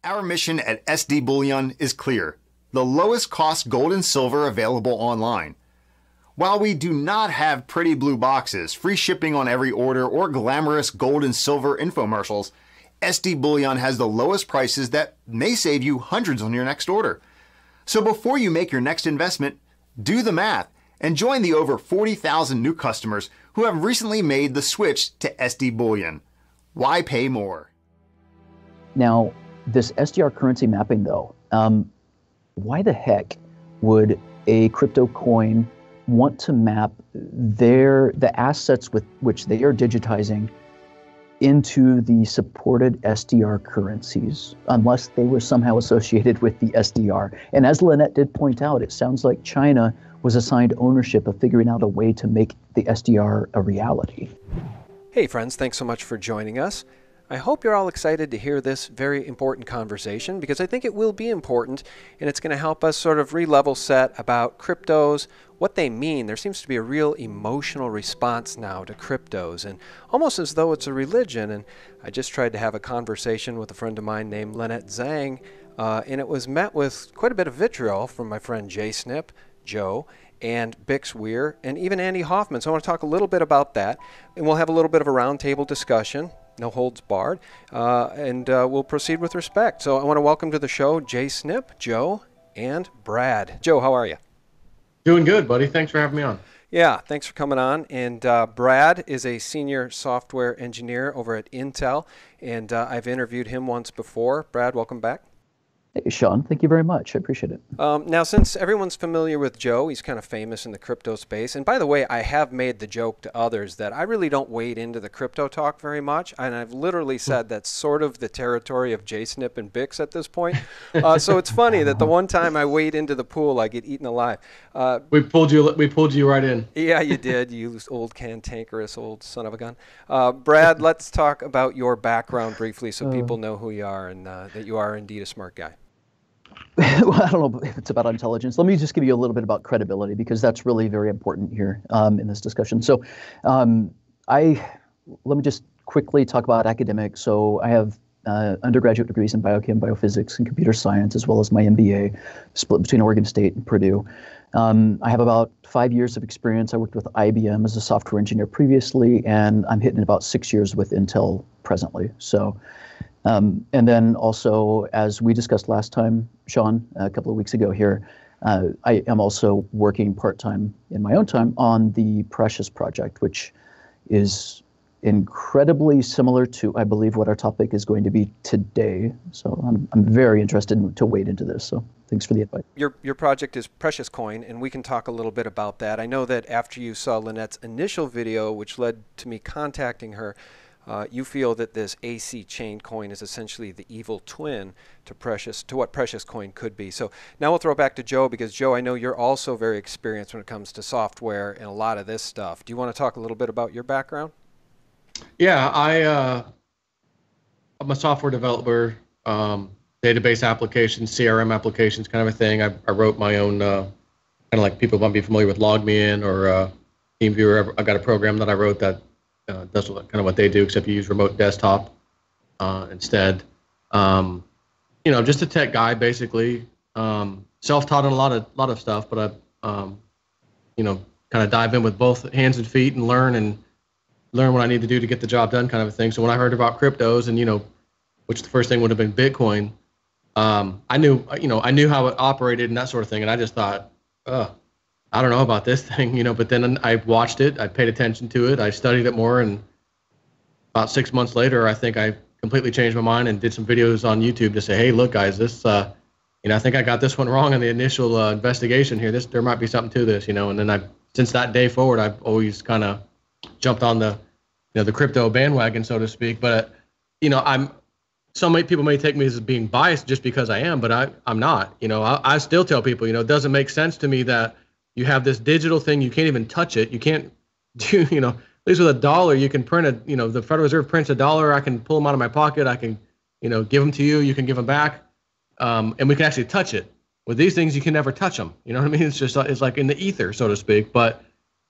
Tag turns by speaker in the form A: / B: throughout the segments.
A: Our mission at SD Bullion is clear: the lowest cost gold and silver available online. While we do not have pretty blue boxes, free shipping on every order, or glamorous gold and silver infomercials, SD Bullion has the lowest prices that may save you hundreds on your next order. So before you make your next investment, do the math and join the over 40,000 new customers who have recently made the switch to SD Bullion. Why pay more?
B: Now, this SDR currency mapping though, why the heck would a crypto coin want to map the assets with which they are digitizing into the supported SDR currencies, unless they were somehow associated with the SDR? And as Lynette did point out, it sounds like China was assigned ownership of figuring out a way to make the SDR a reality.
C: Hey friends, thanks so much for joining us. I hope you're all excited to hear this very important conversation, because I think it will be important, and it's going to help us sort of re-level set about cryptos, what they mean. There seems to be a real emotional response now to cryptos, and almost as though it's a religion. And I just tried to have a conversation with a friend of mine named Lynette Zang, and it was met with quite a bit of vitriol from my friend Jsnip, Joe, and Bix Weir, and even Andy Hoffman. So I want to talk a little bit about that, and we'll have a little bit of a roundtable discussion. No holds barred, and we'll proceed with respect. So I want to welcome to the show Jsnip, Joe, and Brad. Joe, how are you?
D: Doing good, buddy. Thanks for having me on.
C: Yeah, thanks for coming on. And Brad is a senior software engineer over at Intel, and I've interviewed him once before. Brad, welcome back.
B: Hey, Sean, thank you very much. I appreciate it.
C: Now, since everyone's familiar with Joe, he's kind of famous in the crypto space. And by the way, I have made the joke to others that I really don't wade into the crypto talk very much. And I've literally said that's sort of the territory of Jsnip and Bix at this point. So it's funny that the one time I wade into the pool, I get eaten alive.
D: We pulled you right in.
C: Yeah, you did, you old cantankerous old son of a gun. Brad, let's talk about your background briefly so people know who you are, and that you are indeed a smart guy.
B: Well, I don't know if it's about intelligence. Let me just give you a little bit about credibility, because that's really very important here in this discussion. So let me just quickly talk about academics. So I have undergraduate degrees in biochem, biophysics, and computer science, as well as my MBA, split between Oregon State and Purdue. I have about 5 years of experience. I worked with IBM as a software engineer previously, and I'm hitting about 6 years with Intel presently. So. And then also, as we discussed last time, Sean, a couple of weeks ago here, I am also working part-time in my own time on the Precious project, which is incredibly similar to, I believe, what our topic is going to be today. So I'm very interested to wade into this. So thanks for the invite.
C: Your project is Precious Coin, and we can talk a little bit about that. I know that after you saw Lynette's initial video, which led to me contacting her, you feel that this ACChain coin is essentially the evil twin to what Precious coin could be. So now we'll throw back to Joe, because Joe, I know you're also very experienced when it comes to software and a lot of this stuff. Do you want to talk a little bit about your background?
D: Yeah, I'm a software developer, database applications, CRM applications, kind of a thing. I wrote my own, kind of like people might be familiar with LogMeIn or TeamViewer. I got a program that I wrote that does kind of what they do, except you use remote desktop instead. Just a tech guy, basically. Self-taught on a lot of stuff, but I, kind of dive in with both hands and feet and learn what I need to do to get the job done, kind of a thing. So when I heard about cryptos and which the first thing would have been Bitcoin, I knew how it operated and that sort of thing, and I just thought, I don't know about this thing, but then I watched it, I paid attention to it, I studied it more, and about 6 months later, I think I completely changed my mind and did some videos on YouTube to say, hey, look, guys, this, I think I got this one wrong in the initial investigation here. There might be something to this, and then since that day forward, I've always kind of jumped on the crypto bandwagon, so to speak. But, some people may take me as being biased just because I am, but I'm not. I still tell people, it doesn't make sense to me that you have this digital thing, you can't even touch it. You can't do, at least with $1, you can print the Federal Reserve prints $1, I can pull them out of my pocket, I can, give them to you, you can give them back, and we can actually touch it. With these things, you can never touch them. You know what I mean? It's like in the ether, so to speak, but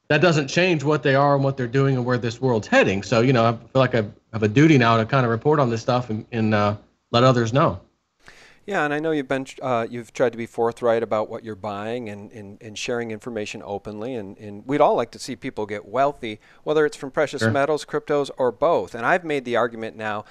D: that doesn't change what they are and what they're doing and where this world's heading. So, I feel like I have a duty now to kind of report on this stuff and let others know.
C: Yeah, and I know you've tried to be forthright about what you're buying and sharing information openly, and we'd all like to see people get wealthy, whether it's from precious metals, cryptos, or both. And I've made the argument now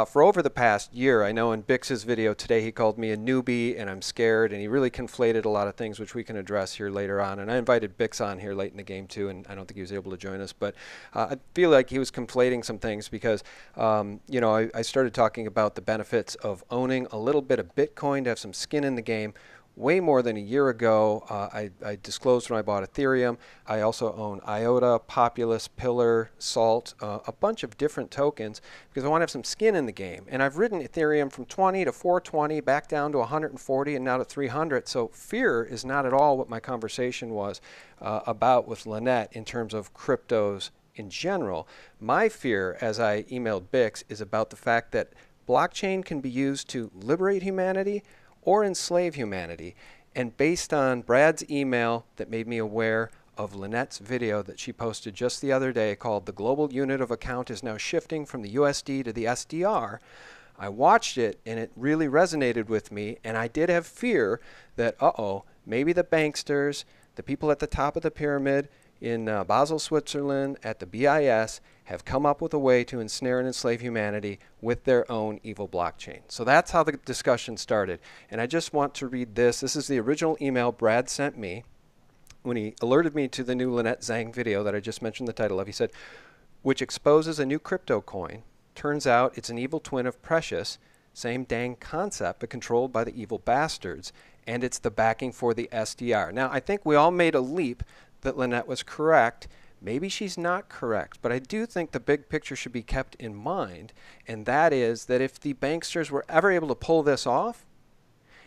C: for over the past year. I know in Bix's video today he called me a newbie and I'm scared, and he really conflated a lot of things which we can address here later on. And I invited Bix on here late in the game too, and I don't think he was able to join us, but I feel like he was conflating some things because I started talking about the benefits of owning a little bit of Bitcoin to have some skin in the game. Way more than a year ago, I disclosed when I bought Ethereum. I also own IOTA, Populus, Pillar, Salt, a bunch of different tokens because I want to have some skin in the game. And I've ridden Ethereum from 20 to 420, back down to 140, and now to 300. So fear is not at all what my conversation was about with Lynette in terms of cryptos in general. My fear, as I emailed Bix, is about the fact that blockchain can be used to liberate humanity or enslave humanity. And based on Brad's email that made me aware of Lynette's video that she posted just the other day called "The Global Unit of Account is Now Shifting from the USD to the SDR," I watched it and it really resonated with me, and I did have fear that, maybe the banksters, the people at the top of the pyramid in Basel, Switzerland, at the BIS, have come up with a way to ensnare and enslave humanity with their own evil blockchain. So that's how the discussion started. And I just want to read this. This is the original email Brad sent me when he alerted me to the new Lynette Zang video that I just mentioned the title of. He said, which exposes a new crypto coin. Turns out it's an evil twin of Precious. Same dang concept, but controlled by the evil bastards. And it's the backing for the SDR. Now, I think we all made a leap that Lynette was correct. Maybe she's not correct, but I do think the big picture should be kept in mind, and that is that if the banksters were ever able to pull this off,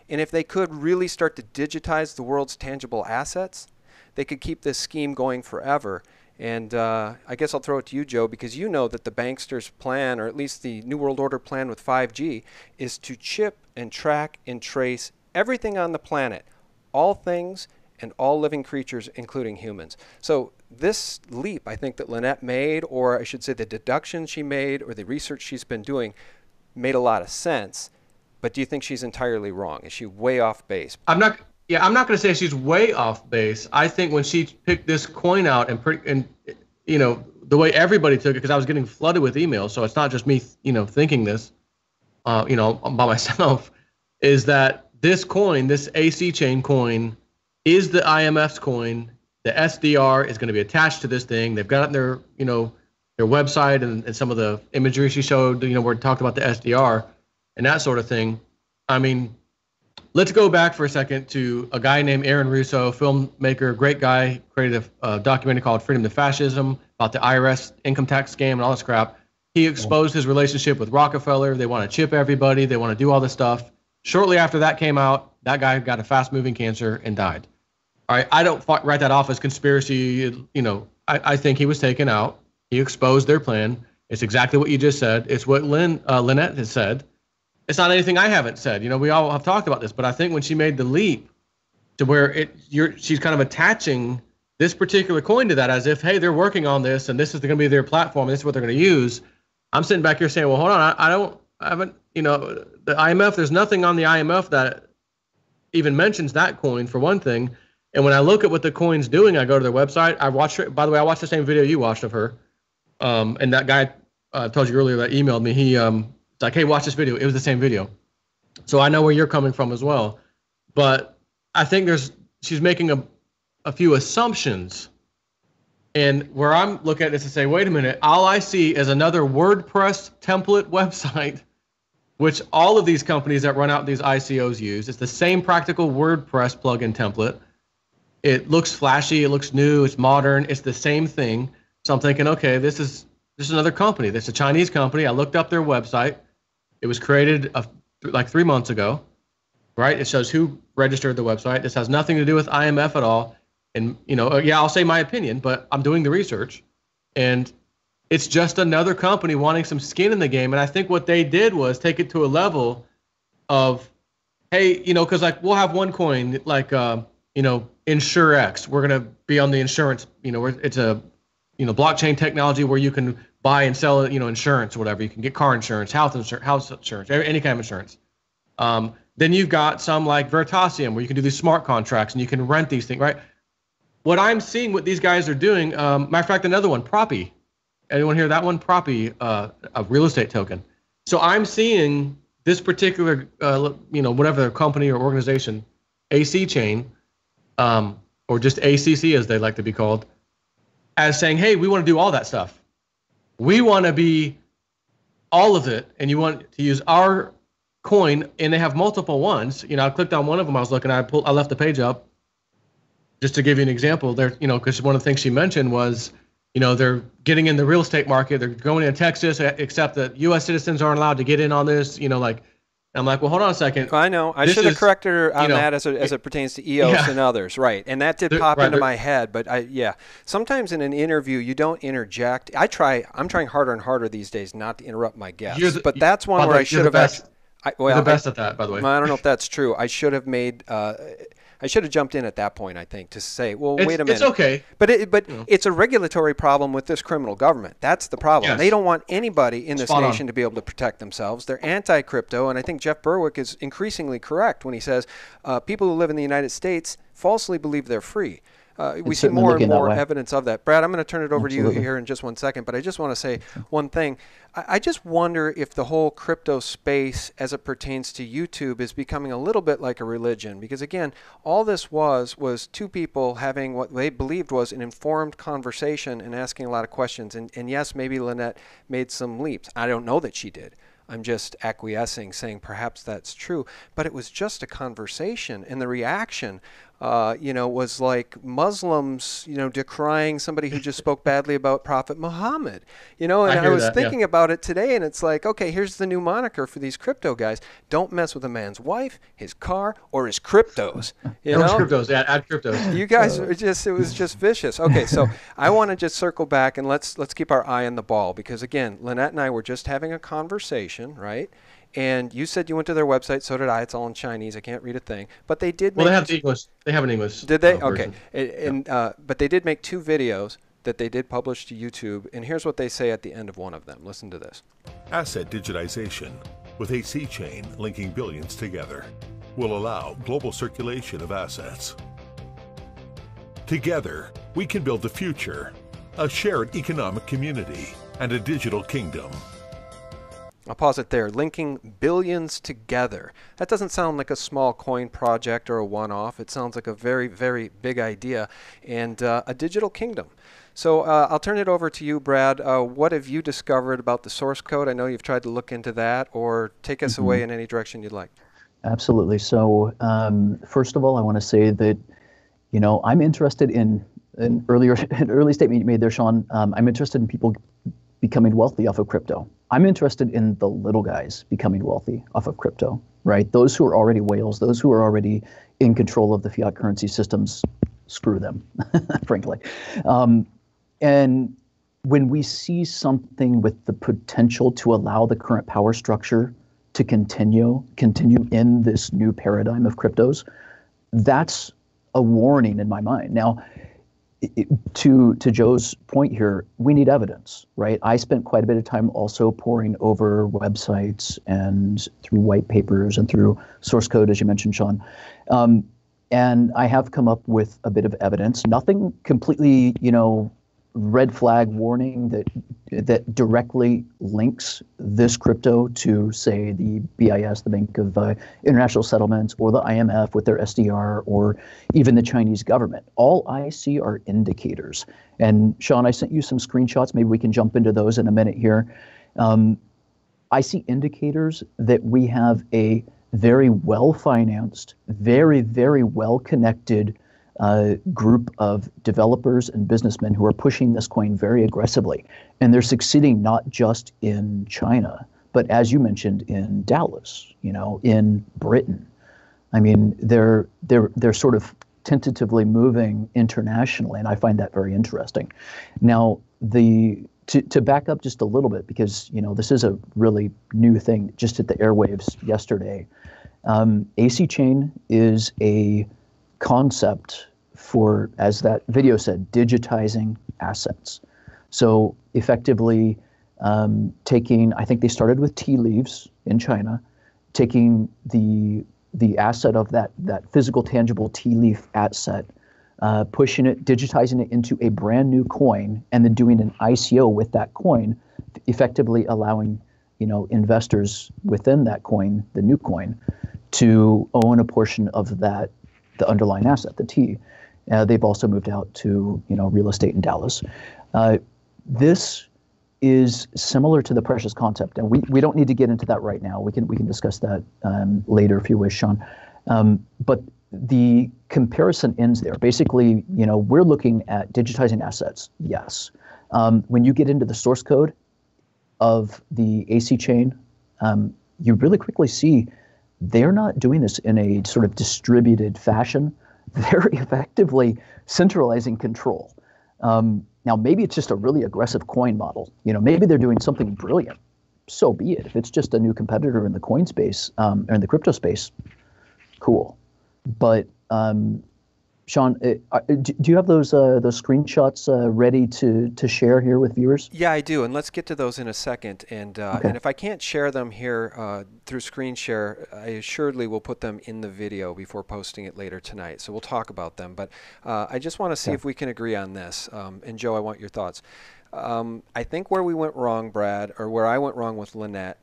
C: and if they could really start to digitize the world's tangible assets, they could keep this scheme going forever. And I guess I'll throw it to you, Joe, because you know that the banksters' plan, or at least the New World Order plan with 5G, is to chip and track and trace everything on the planet, all things and all living creatures, including humans. So this leap, I think, that Lynette made, or I should say the deduction she made, or the research she's been doing, made a lot of sense. But do you think she's entirely wrong? Is she way off base?
D: I'm not going to say she's way off base. I think when she picked this coin out and the way everybody took it, because I was getting flooded with emails, so it's not just me, thinking this, by myself, is that this coin, this ACChain coin, is the IMF's coin. The SDR is going to be attached to this thing. They've got it in their website and some of the imagery she showed, where it talked about the SDR and that sort of thing. I mean, let's go back for a second to a guy named Aaron Russo, filmmaker, great guy, created a documentary called Freedom to Fascism about the IRS income tax scam and all this crap. He exposed his relationship with Rockefeller. They want to chip everybody. They want to do all this stuff. Shortly after that came out, that guy got a fast-moving cancer and died. All right, I don't write that off as conspiracy. I think he was taken out. He exposed their plan. It's exactly what you just said. It's what Lynette has said. It's not anything I haven't said. We all have talked about this, but I think when she made the leap to where she's kind of attaching this particular coin to that as if, hey, they're working on this and this is going to be their platform. And this is what they're going to use. I'm sitting back here saying, well, hold on, I haven't, the IMF, there's nothing on the IMF that even mentions that coin for one thing. And when I look at what the coin's doing, I go to their website. By the way, I watched the same video you watched of her. And that guy I told you earlier that emailed me, it's like, hey, watch this video. It was the same video. So I know where you're coming from as well. But I think she's making a few assumptions. And where I'm looking at this to say, wait a minute, all I see is another WordPress template website, which all of these companies that run out these ICOs use. It's the same practical WordPress plugin template. It looks flashy, it looks new, it's modern, it's the same thing. So I'm thinking, okay, this is another company. This is a Chinese company. I looked up their website. It was created like 3 months ago, right? It shows who registered the website. This has nothing to do with IMF at all. And, I'll say my opinion, but I'm doing the research. And it's just another company wanting some skin in the game. And I think what they did was take it to a level of, hey, because like we'll have one coin like, InsureX. We're going to be on the insurance, it's a, blockchain technology where you can buy and sell, insurance or whatever. You can get car insurance, house insurance, any kind of insurance. Then you've got some like Veritasium, where you can do these smart contracts and you can rent these things, right? What I'm seeing, what these guys are doing, matter of fact, another one, Proppy. Anyone hear that one? Proppy, a real estate token. So I'm seeing this particular, whatever company or organization, ACChain, or just ACC as they like to be called, as saying, hey, we want to do all that stuff. We want to be all of it, and you want to use our coin, and they have multiple ones. I clicked on one of them. I was looking. I left the page up just to give you an example. There, because one of the things she mentioned was, they're getting in the real estate market. They're going into Texas, except that U.S. citizens aren't allowed to get in on this. I'm like, well, hold on a second.
C: I know. I should have corrected her on that as it pertains to EOS and others, right? And that did pop into my head. But sometimes in an interview you don't interject. I'm trying harder and harder these days not to interrupt my guests. But that's one where I should have asked.
D: You're the best at that, by the way.
C: I don't know if that's true. I should have made. I should have jumped in at that point, I think, to say, well, wait a minute.
D: It's okay.
C: But it's a regulatory problem with this criminal government. That's the problem. Yes. They don't want anybody in this nation to be able to protect themselves. They're anti-crypto, and I think Jeff Berwick is increasingly correct when he says people who live in the United States falsely believe they're free. We see more and more evidence of that. Brad, I'm going to turn it over to you here in just one second, but I just want to say one thing. I just wonder if the whole crypto space as it pertains to YouTube is becoming a little bit like a religion, because again, all this was two people having what they believed was an informed conversation and asking a lot of questions. And yes, maybe Lynette made some leaps. I don't know that she did. I'm just acquiescing, saying perhaps that's true. But it was just a conversation, and the reaction was like Muslims, decrying somebody who just spoke badly about Prophet Muhammad, and I was thinking about it today, and it's like, okay, here's the new moniker for these crypto guys. Don't mess with a man's wife, his car, or his cryptos.
D: Cryptos, add cryptos.
C: You guys are it was just vicious. Okay, so I want to just circle back and let's keep our eye on the ball, because again, Lynette and I were just having a conversation, right? And you said you went to their website. So did I. It's all in Chinese. I can't read a thing. But they did.
D: Well, they have English. They have an English.
C: Did they? Okay. But they did make 2 videos that they did publish to YouTube. And here's what they say at the end of one of them. Listen to this.
E: Asset digitization, with ACChain linking billions together, will allow global circulation of assets. Together, we can build the future, a shared economic community, and a digital kingdom.
C: I'll pause it there. Linking billions together. That doesn't sound like a small coin project or a one-off. It sounds like a very, very big idea and a digital kingdom. So I'll turn it over to you, Brad. What have you discovered about the source code? I know you've tried to look into that, or take us away in any direction you'd like.
B: Absolutely. So first of all, I want to say that, I'm interested in an early statement you made there, Sean. I'm interested in people becoming wealthy off of crypto. I'm interested in the little guys becoming wealthy off of crypto, right? Those who are already whales, those who are already in control of the fiat currency systems, screw them, frankly. And when we see something with the potential to allow the current power structure to continue in this new paradigm of cryptos, that's a warning in my mind. Now, to Joe's point here, we need evidence, right? I spent quite a bit of time also poring over websites and through white papers and through source code, as you mentioned, Sean. And I have come up with a bit of evidence. Nothing completely, red flag warning that directly links this crypto to, say, the BIS, the Bank of International Settlements, or the IMF with their SDR, or even the Chinese government. All I see are indicators. And Sean, I sent you some screenshots. Maybe we can jump into those in a minute here. I see indicators that we have a very well-financed, very, very well-connected group of developers and businessmen who are pushing this coin very aggressively. And they're succeeding not just in China, but as you mentioned, in Dallas, in Britain. I mean, they're sort of tentatively moving internationally, and I find that very interesting. Now, to back up just a little bit, because this is a really new thing, just hit the airwaves yesterday. ACChain is a concept for, as that video said, digitizing assets. So effectively taking, I think they started with tea leaves in China, taking the the asset of that physical tangible tea leaf asset, pushing it, digitizing it into a brand new coin, and then doing an ICO with that coin, effectively allowing investors within that coin, the new coin, to own a portion of the underlying asset, the tea. They've also moved out to real estate in Dallas. This is similar to the precious concept, and we don't need to get into that right now. We can discuss that later if you wish, Sean. But the comparison ends there. Basically, we're looking at digitizing assets. Yes. When you get into the source code of the ACChain, you really quickly see they're not doing this in a sort of distributed fashion. They're effectively centralizing control. Now, maybe it's just a really aggressive coin model. Maybe they're doing something brilliant. So be it. If it's just a new competitor in the coin space or in the crypto space, cool. But Sean, do you have those screenshots ready to share here with viewers?
C: Yeah, I do, and let's get to those in a second. And and if I can't share them here through screen share, I assuredly will put them in the video before posting it later tonight. So we'll talk about them. But I just want to see if we can agree on this. And Joe, I want your thoughts. I think where we went wrong, Brad, or where I went wrong with Lynette,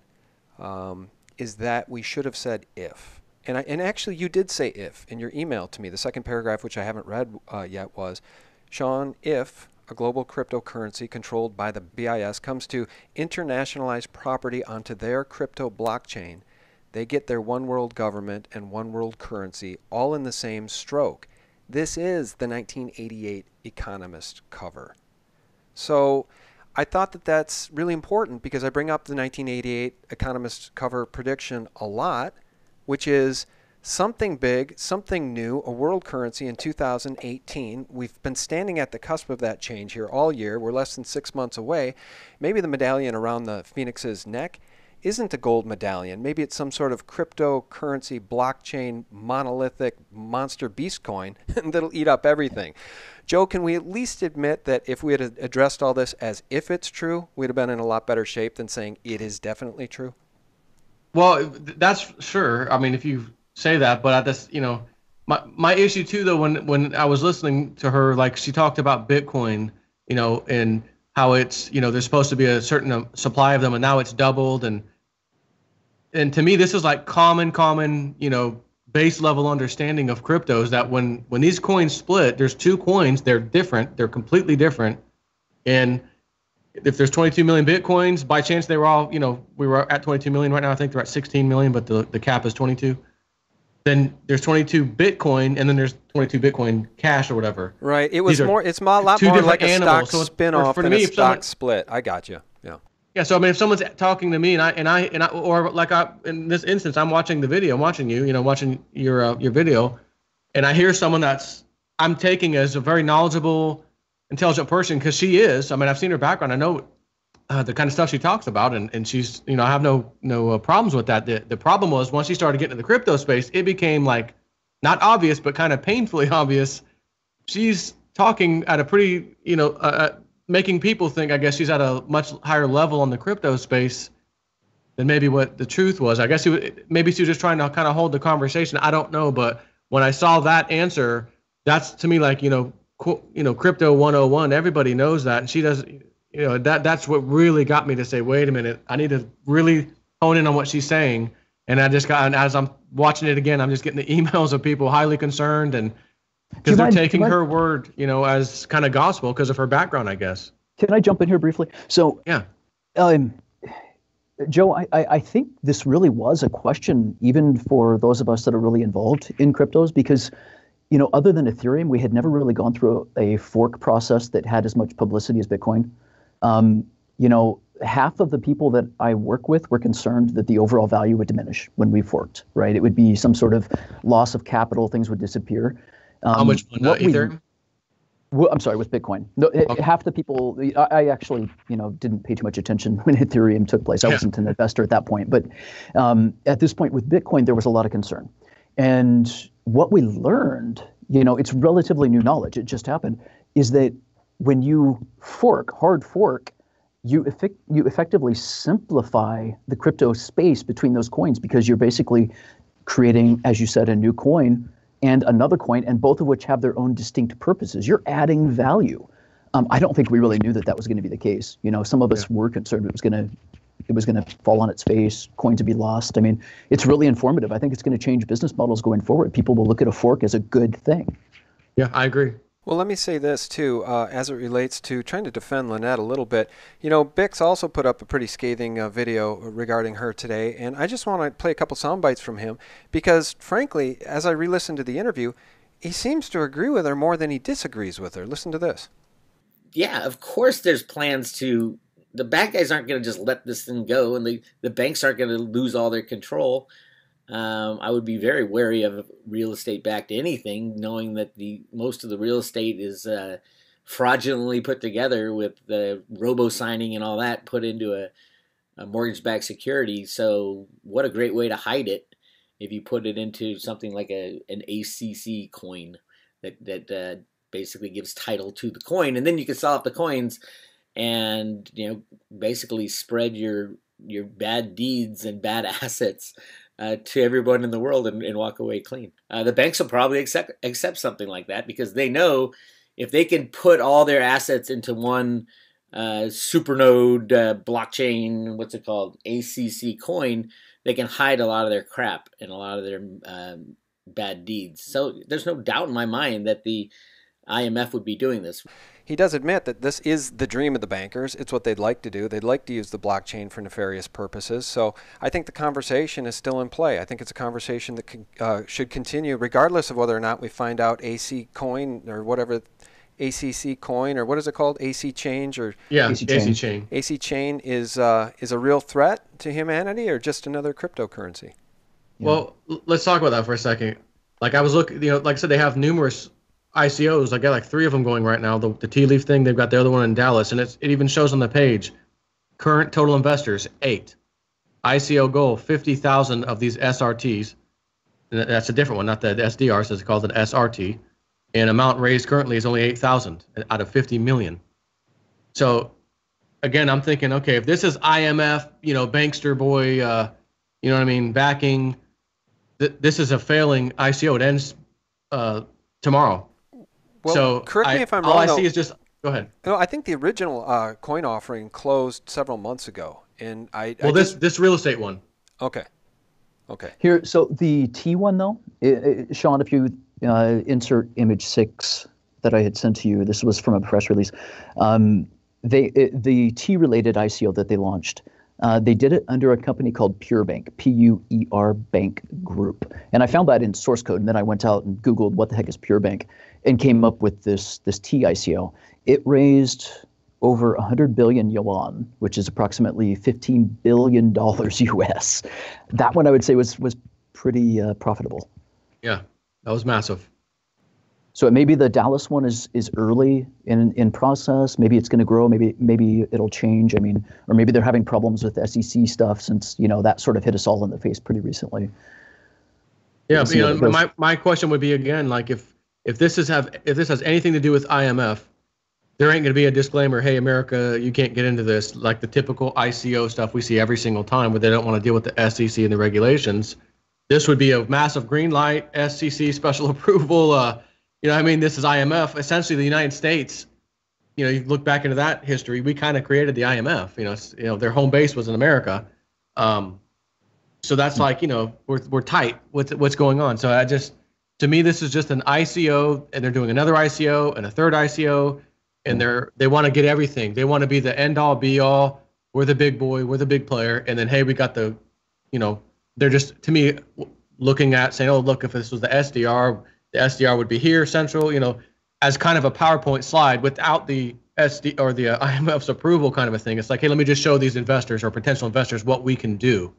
C: is that we should have said if. And actually, you did say if in your email to me. The second paragraph, which I haven't read yet, was, Sean, if a global cryptocurrency controlled by the BIS comes to internationalize property onto their crypto blockchain, they get their one world government and one world currency all in the same stroke. This is the 1988 Economist cover. So I thought that that's really important because I bring up the 1988 Economist cover prediction a lot, which is something big, something new, a world currency in 2018. We've been standing at the cusp of that change here all year. We're less than 6 months away. Maybe the medallion around the Phoenix's neck isn't a gold medallion. Maybe it's some sort of cryptocurrency, blockchain, monolithic monster beast coin that'll eat up everything. Joe, can we at least admit that if we had addressed all this as if it's true, we'd have been in a lot better shape than saying it is definitely true?
D: Well, that's sure. I mean, if you say that, but that's, my issue too, though, when I was listening to her, like she talked about Bitcoin, and how it's, there's supposed to be a certain supply of them, and now it's doubled. And to me, this is like common, base level understanding of cryptos that when these coins split, there's two coins, they're different, they're completely different. And if there's 22 million Bitcoins, by chance they were all, we were at 22 million right now. I think they're at 16 million, but the cap is 22. Then there's 22 Bitcoin, and then there's 22 Bitcoin Cash or whatever.
C: Right. It's a lot more like a stock spin-off than a stock split. I got you. Yeah. Yeah.
D: So I mean, if someone's talking to me, and I, or like in this instance, I'm watching the video, I'm watching you, watching your video, and I hear someone I'm taking as a very knowledgeable, intelligent person, because she is. I mean, I've seen her background. I know the kind of stuff she talks about, and she's, I have no problems with that. The problem was once she started getting into the crypto space, it became like not obvious, but kind of painfully obvious. She's talking at a pretty, making people think, I guess, she's at a much higher level on the crypto space than maybe what the truth was. I guess maybe she was just trying to kind of hold the conversation. I don't know, but when I saw that answer, that's to me like, crypto 101, everybody knows that, and she does, that's what really got me to say, wait a minute, I need to really hone in on what she's saying. And as I'm watching it again, I'm just getting the emails of people highly concerned, and because they're taking her word, as kind of gospel because of her background, I guess.
B: Can I jump in here briefly? So
D: yeah,
B: Joe, I think this really was a question even for those of us that are really involved in cryptos, because other than Ethereum, we had never really gone through a fork process that had as much publicity as Bitcoin. Half of the people that I work with were concerned that the overall value would diminish when we forked, right? It would be some sort of loss of capital, things would disappear.
D: How much Ethereum?
B: I'm sorry, with Bitcoin. No, okay. Half the people, I actually, didn't pay too much attention when Ethereum took place. I wasn't an investor at that point. But at this point with Bitcoin, there was a lot of concern. And what we learned, it's relatively new knowledge, it just happened, is that when you hard fork, you effectively simplify the crypto space between those coins, because you're basically creating, as you said, a new coin and another coin, and both of which have their own distinct purposes. You're adding value. I don't think we really knew that was going to be the case. Some of us were concerned it was going to fall on its face, coins to be lost. I mean, it's really informative. I think it's going to change business models going forward. People will look at a fork as a good thing.
D: Yeah, I agree.
C: Well, let me say this, too, as it relates to trying to defend Lynette a little bit. Bix also put up a pretty scathing video regarding her today, and I just want to play a couple sound bites from him because, frankly, as I re-listened to the interview, he seems to agree with her more than he disagrees with her. Listen to this.
F: Yeah, of course there's plans to... The bad guys aren't going to just let this thing go, and the banks aren't going to lose all their control. I would be very wary of real estate-backed anything, knowing that most of the real estate is fraudulently put together with the robo-signing and all that put into a mortgage-backed security. So what a great way to hide it if you put it into something like an ACC coin that basically gives title to the coin, and then you can sell off the coins and basically spread your bad deeds and bad assets to everyone in the world and walk away clean. The banks will probably accept something like that because they know if they can put all their assets into one supernode blockchain, what's it called, ACC coin, they can hide a lot of their crap and a lot of their bad deeds. So there's no doubt in my mind that the IMF would be doing this.
C: He does admit that this is the dream of the bankers. It's what they'd like to do. They'd like to use the blockchain for nefarious purposes. So I think the conversation is still in play. I think it's a conversation that should continue regardless of whether or not we find out AC coin or whatever, ACC coin or what is it called? ACChain or
D: ACChain.
C: ACChain is a real threat to humanity or just another cryptocurrency?
D: Well, let's talk about that for a second. Like I was looking, like I said, they have numerous ICOs. I got like 3 of them going right now. The Tea Leaf thing, they've got the other one in Dallas, and it even shows on the page. Current total investors, 8. ICO goal, 50,000 of these SRTs. And that's a different one, not the SDR, so it's called an SRT. And amount raised currently is only 8,000 out of 50 million. So again, I'm thinking, okay, if this is IMF, bankster boy, you know what I mean, backing, this is a failing ICO. It ends tomorrow.
C: Well,
D: so
C: correct me if I'm wrong.
D: All I see is just go ahead.
C: No, I think the original coin offering closed several months ago, and
D: this real estate one.
C: Okay.
B: Here, so the T one though, Sean, if you insert image 6 that I had sent to you, this was from a press release. The T related ICO that they launched. They did it under a company called PureBank, P-U-E-R Bank Group. And I found that in source code, and then I went out and Googled what the heck is PureBank and came up with this T ICO. It raised over 100 billion yuan, which is approximately $15 billion US. That one I would say was pretty profitable.
D: Yeah, that was massive.
B: So maybe the Dallas one is early in process. Maybe it's going to grow. Maybe it'll change. I mean, or maybe they're having problems with SEC stuff since that sort of hit us all in the face pretty recently.
D: Yeah, but, my question would be again, like if this has anything to do with IMF, there ain't going to be a disclaimer. Hey, America, you can't get into this, like the typical ICO stuff we see every single time, where they don't want to deal with the SEC and the regulations. This would be a massive green light, SEC special approval. This is IMF. Essentially, the United States, you look back into that history, we kind of created the IMF. Their home base was in America. So that's like, we're tight with what's going on. So to me, this is just an ICO, and they're doing another ICO and a third ICO, and they want to get everything. They want to be the end all be all. We're the big boy. We're the big player. And then, hey, we got they're just, to me, looking at saying, oh, look, if this was the SDR would be here, central, as kind of a PowerPoint slide without the SD or the IMF's approval kind of a thing. It's like, hey, let me just show these investors or potential investors what we can do.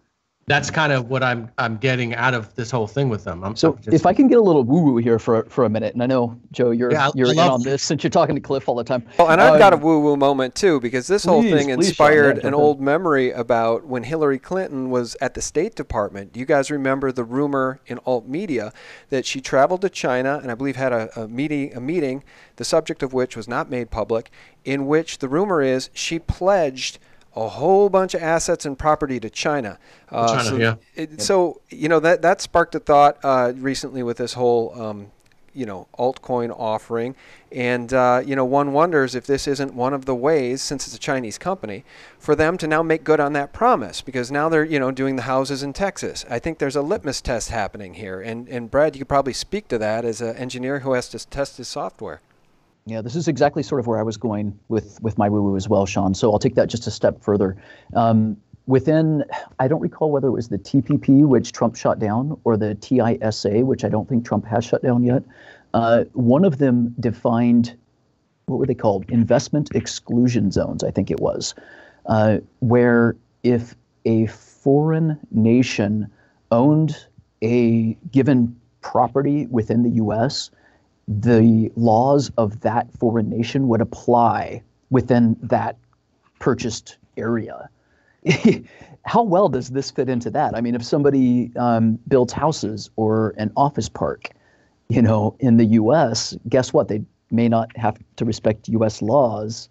D: That's kind of what I'm getting out of this whole thing with them.
B: If I can get a little woo-woo here for a minute, and I know, Joe, you're in on this since you're talking to Cliff all the time.
C: Well, and I've got a woo-woo moment too, because this whole thing inspired an old memory about when Hillary Clinton was at the State Department. Do you guys remember the rumor in alt media that she traveled to China and I believe had a meeting, the subject of which was not made public, in which the rumor is she pledged a whole bunch of assets and property to China. So that sparked a thought recently with this whole altcoin offering, and one wonders if this isn't one of the ways, since it's a Chinese company, for them to now make good on that promise, because now they're doing the houses in Texas. I think there's a litmus test happening here, and Brad, you could probably speak to that as an engineer who has to test his software.
B: Yeah, this is exactly sort of where I was going with my woo-woo as well, Sean. So I'll take that just a step further. Within, I don't recall whether it was the TPP, which Trump shut down, or the TISA, which I don't think Trump has shut down yet. One of them defined, what were they called? Investment exclusion zones, I think it was, where if a foreign nation owned a given property within the U.S., the laws of that foreign nation would apply within that purchased area. How well does this fit into that? I mean, if somebody builds houses or an office park, in the U.S., guess what? They may not have to respect U.S. laws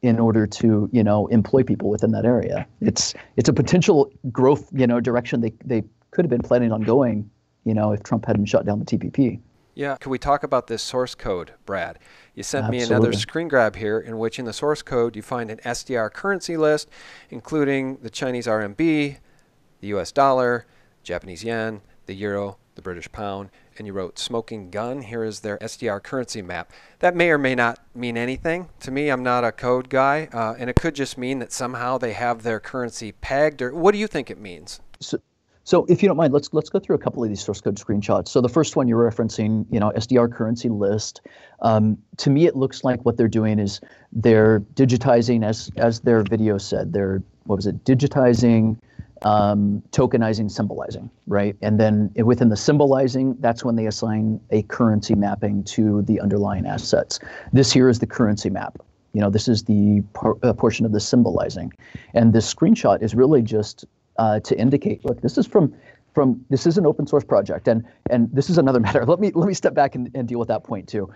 B: in order to, employ people within that area. It's a potential growth, direction they could have been planning on going, if Trump hadn't shut down the TPP.
C: Yeah, can we talk about this source code, Brad? You sent me
B: Absolutely.
C: another screen grab here in which in the source code you find an SDR currency list, including the Chinese RMB, the US dollar, Japanese yen, the euro, the British pound, and you wrote smoking gun. Here is their SDR currency map. That may or may not mean anything. To me, I'm not a code guy, and it could just mean that somehow they have their currency pegged, or what do you think it means?
B: So if you don't mind, let's go through a couple of these source code screenshots. So the first one you're referencing, SDR currency list. To me, it looks like what they're doing is they're digitizing, as their video said, they're, digitizing, tokenizing, symbolizing, right? And then within the symbolizing, that's when they assign a currency mapping to the underlying assets. This here is the currency map. This is the portion of the symbolizing. And this screenshot is really just to indicate, look, this is this is an open source project, and this is another matter. Let me step back and deal with that point too.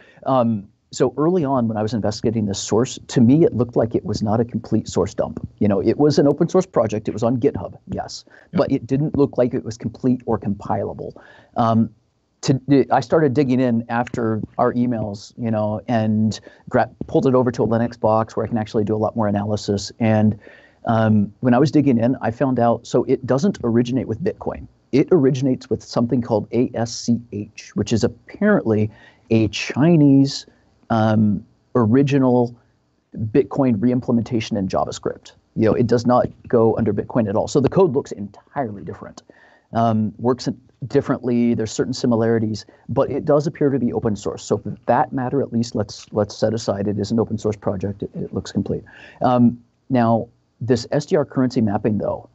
B: So early on, when I was investigating this source, to me it looked like it was not a complete source dump. It was an open source project. It was on GitHub, yes, but it didn't look like it was complete or compilable. I started digging in after our emails, and pulled it over to a Linux box where I can actually do a lot more analysis. And when I was digging in, I found out, so it doesn't originate with Bitcoin. It originates with something called ACCH, which is apparently a Chinese original Bitcoin reimplementation in JavaScript. It does not go under Bitcoin at all. So the code looks entirely different, works differently. There's certain similarities, but it does appear to be open source. So for that matter, at least let's set aside it is an open source project. It looks complete. Now, this SDR currency mapping, though,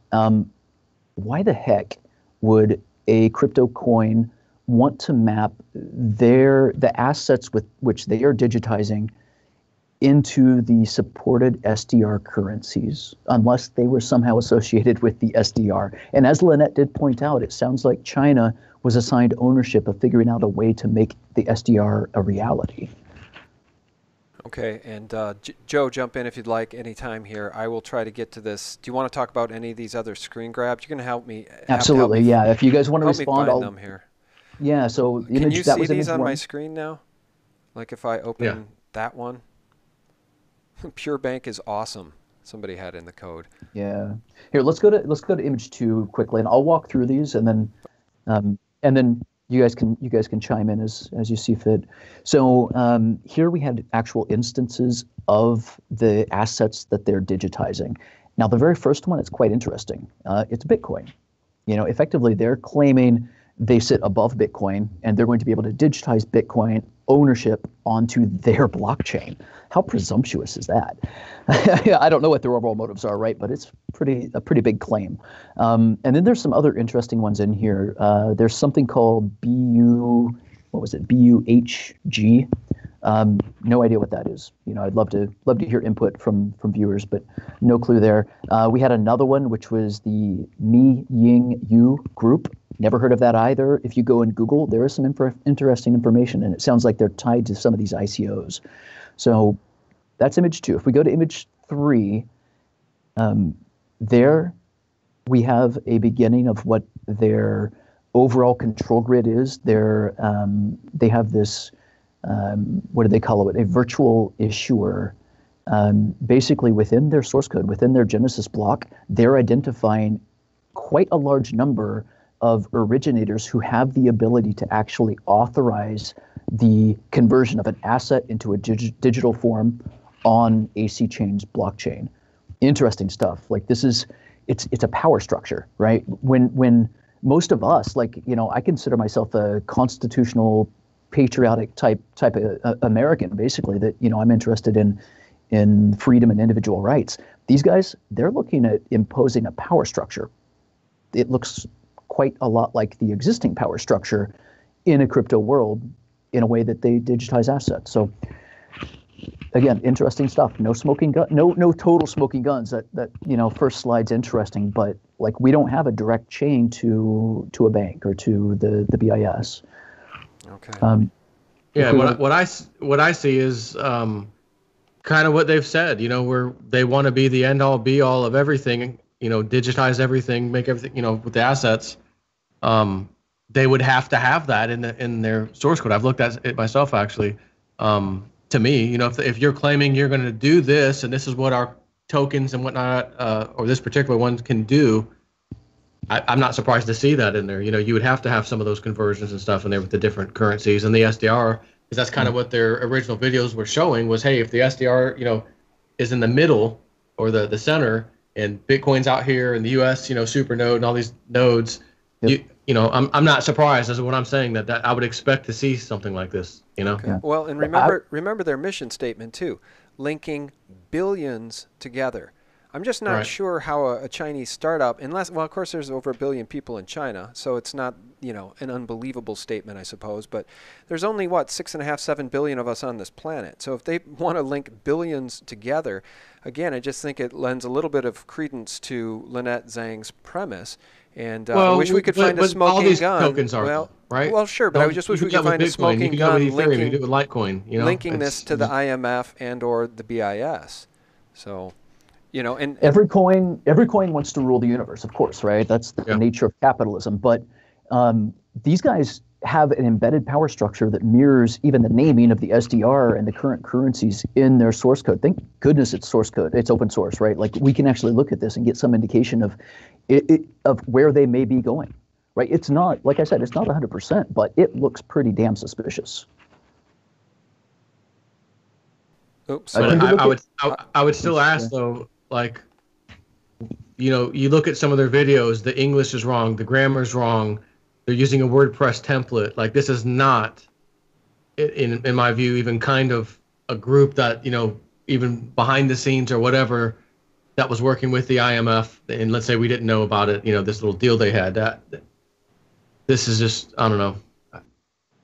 B: why the heck would a crypto coin want to map the assets with which they are digitizing into the supported SDR currencies, unless they were somehow associated with the SDR? And as Lynette did point out, it sounds like China was assigned ownership of figuring out a way to make the SDR a reality.
C: Okay, and Joe, jump in if you'd like anytime here. I will try to get to this. Do you want to talk about any of these other screen grabs? You're going to help me.
B: Absolutely, yeah. If you guys want to respond,
C: I'll them here.
B: Yeah, so
C: can you see these on my screen now? Like if I open that one? Pure Bank is awesome. Somebody had in the code.
B: Yeah. Here, let's go to image 2 quickly, and I'll walk through these, and then you guys can chime in as you see fit. So here we had actual instances of the assets that they're digitizing. Now, the very first one is quite interesting. It's Bitcoin. Effectively, they're claiming they sit above Bitcoin, and they're going to be able to digitize Bitcoin ownership onto their blockchain. How presumptuous is that? I don't know what their overall motives are, right? But it's a pretty big claim. And then there's some other interesting ones in here. There's something called BUHG. No idea what that is. I'd love to hear input from viewers, but no clue there. We had another one, which was the Mi Ying Yu group. Never heard of that either. If you go and Google, there is some interesting information, and it sounds like they're tied to some of these ICOs. So that's image 2. If we go to image 3, There we have a beginning of what their overall control grid is. They have this, what do they call it? A virtual issuer. Basically within their source code, within their Genesis block, they're identifying quite a large number of originators who have the ability to actually authorize the conversion of an asset into a digital form on ACChain's blockchain. Interesting stuff. Like it's a power structure, right? When most of us, like, I consider myself a constitutional, patriotic type of American, basically, that, I'm interested in freedom and individual rights. These guys, they're looking at imposing a power structure. It looks quite a lot like the existing power structure in a crypto world in a way that they digitize assets. So again, interesting stuff. No smoking gun, no total smoking guns. That first slide's interesting, but like we don't have a direct chain to a bank or to the BIS.
C: Okay.
D: Yeah, what I see is kind of what they've said. Where they want to be the end all be all of everything. Digitize everything, make everything. With the assets, they would have to have that in their source code. I've looked at it myself actually. To me, if you're claiming you're going to do this and this is what our tokens and whatnot, or this particular one can do, I'm not surprised to see that in there. You would have to have some of those conversions and stuff in there with the different currencies and the SDR, because that's kind of what their original videos were showing was, hey, if the SDR, is in the middle or the center and Bitcoin's out here in the US, Supernode and all these nodes, yep. I'm not surprised, is what I'm saying, that I would expect to see something like this, Okay.
B: Yeah.
C: Well, and remember their mission statement too, linking billions together. I'm just not sure how a Chinese startup, unless, well, of course there's over 1 billion people in China, so it's not, an unbelievable statement, I suppose, but there's only, 6.5, 7 billion of us on this planet. So if they want to link billions together, again, I just think it lends a little bit of credence to Lynette Zang's premise. And I wish we could find a smoking
D: all these
C: gun.
D: Tokens are, right?
C: Well, sure, but I just wish we could find a smoking gun linking,
D: with Litecoin,
C: linking this to the IMF and or the BIS. So, and
B: every coin wants to rule the universe, of course, right? That's the nature of capitalism. But these guys have an embedded power structure that mirrors even the naming of the SDR and the current currencies in their source code. Thank goodness it's source code. It's open source, right? Like we can actually look at this and get some indication of of where they may be going, right? It's not, like I said, it's not 100%, but it looks pretty damn suspicious.
C: Oops.
D: I would still ask though, like, you look at some of their videos, the English is wrong, the grammar's wrong, they're using a WordPress template. Like this is not, in my view, even kind of a group that, even behind the scenes or whatever, that was working with the IMF, and let's say we didn't know about it, this little deal they had. This is just, I don't know.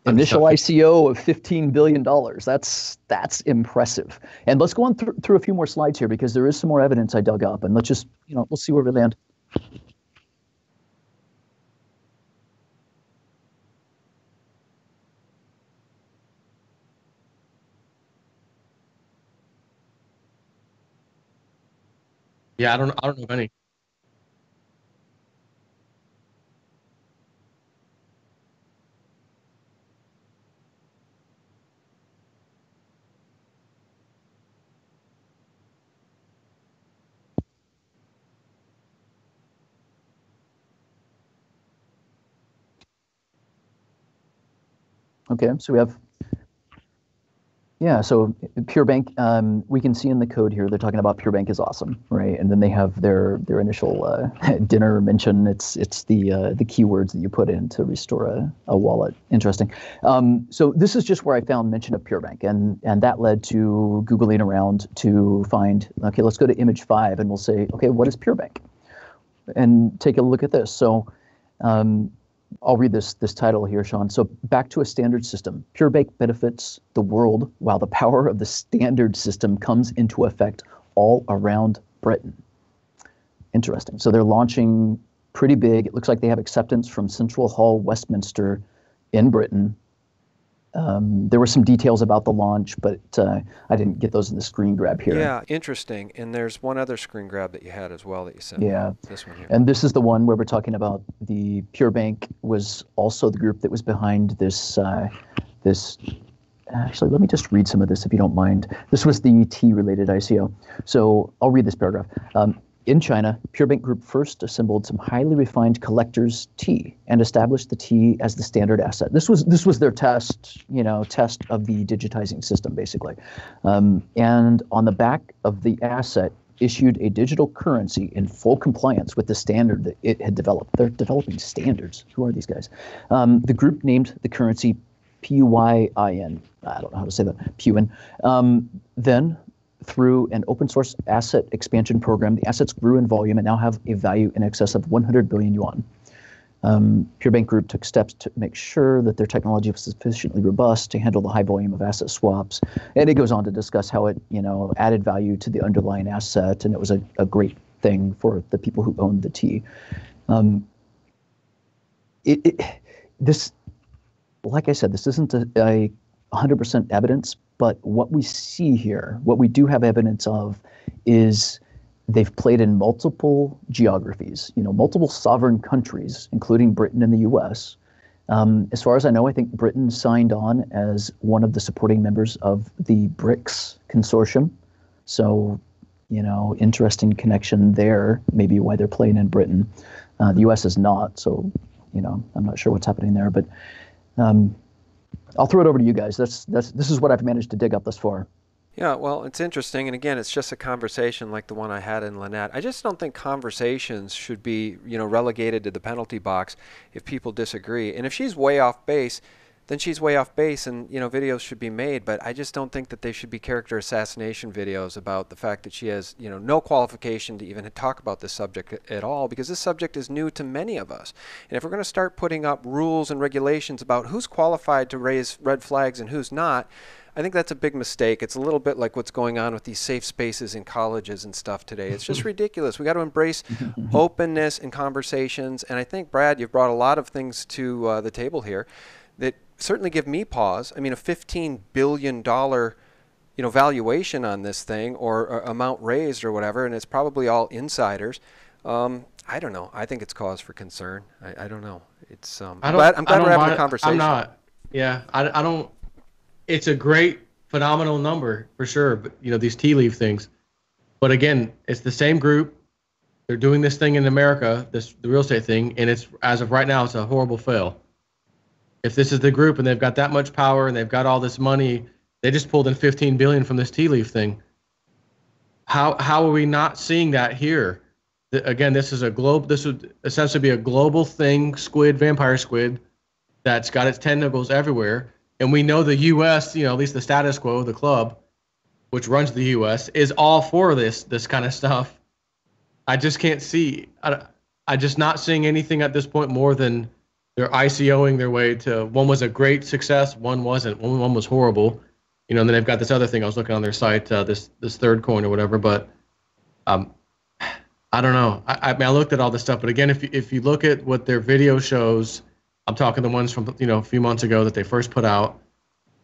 B: Initial ICO of $15 billion. That's impressive. And let's go on through a few more slides here because there is some more evidence I dug up, and let's just, we'll see where we land.
D: Yeah, I don't know of any.
B: Okay, so we have, so PureBank, we can see in the code here, they're talking about PureBank is awesome, right? And then they have their initial dinner mention. It's the keywords that you put in to restore a wallet. Interesting. So this is just where I found mention of PureBank, and that led to Googling around to find, okay, let's go to image 5 and we'll say, okay, what is PureBank? And take a look at this. So I'll read this title here, Sean. So back to a standard system. PureBank benefits the world while the power of the standard system comes into effect all around Britain. Interesting. So they're launching pretty big. It looks like they have acceptance from Central Hall, Westminster in Britain. There were some details about the launch, but I didn't get those in the screen grab here.
C: Yeah, interesting. And there's one other screen grab that you had as well that you sent me.
B: Yeah.
C: This one here.
B: And this is the one where we're talking about the PureBank was also the group that was behind this. Actually, let me just read some of this if you don't mind. This was the tea-related ICO. So I'll read this paragraph. In China, PureBank Group first assembled some highly refined collector's tea and established the tea as the standard asset. This was their test of the digitizing system, basically. And on the back of the asset, issued a digital currency in full compliance with the standard that it had developed. They're developing standards. Who are these guys? The group named the currency PUYIN. I don't know how to say that. PUYIN. Then, through an open source asset expansion program, the assets grew in volume and now have a value in excess of 100 billion yuan. PureBank Group took steps to make sure that their technology was sufficiently robust to handle the high volume of asset swaps. And it goes on to discuss how it, added value to the underlying asset, and it was a great thing for the people who owned the T. This, like I said, this isn't a 100% evidence, but what we see here, what we do have evidence of, is they've played in multiple geographies, multiple sovereign countries, including Britain and the U.S. As far as I know, I think Britain signed on as one of the supporting members of the BRICS consortium. So, interesting connection there, maybe why they're playing in Britain. The U.S. is not, so, I'm not sure what's happening there, but I'll throw it over to you guys. This is what I've managed to dig up thus far.
C: Yeah, well, it's interesting, and again, it's just a conversation like the one I had in Lynette. I just don't think conversations should be, relegated to the penalty box if people disagree. And if she's way off base, then she's way off base, and videos should be made. But I just don't think that they should be character assassination videos about the fact that she has no qualification to even talk about this subject at all, because this subject is new to many of us. And if we're going to start putting up rules and regulations about who's qualified to raise red flags and who's not, I think that's a big mistake. It's a little bit like what's going on with these safe spaces in colleges and stuff today. It's just ridiculous. We got to embrace openness and conversations. And I think, Brad, you've brought a lot of things to the table here that certainly give me pause. I mean, a $15 billion valuation on this thing, or amount raised or whatever, and it's probably all insiders. I don't know. I think it's cause for concern. I don't know. It's I'm glad we're having a conversation.
D: I'm not. Yeah, I don't. It's a great, phenomenal number for sure. But these tea leaf things. But again, it's the same group. They're doing this thing in America, the real estate thing, and it's, as of right now, it's a horrible fail. If this is the group and they've got that much power and they've got all this money, they just pulled in 15 billion from this tea leaf thing. How are we not seeing that here? Again, this would essentially be a global thing, vampire squid, that's got its tentacles everywhere. And we know the U.S., at least the status quo, the club, which runs the U.S., is all for this kind of stuff. I just can't see. I'm just not seeing anything at this point more than they're ICOing their way to. One was a great success, one wasn't. One was horrible. And then they've got this other thing. I was looking on their site, this third coin or whatever. But I don't know. I mean, I looked at all this stuff. But again, if you look at what their video shows, I'm talking the ones from a few months ago that they first put out.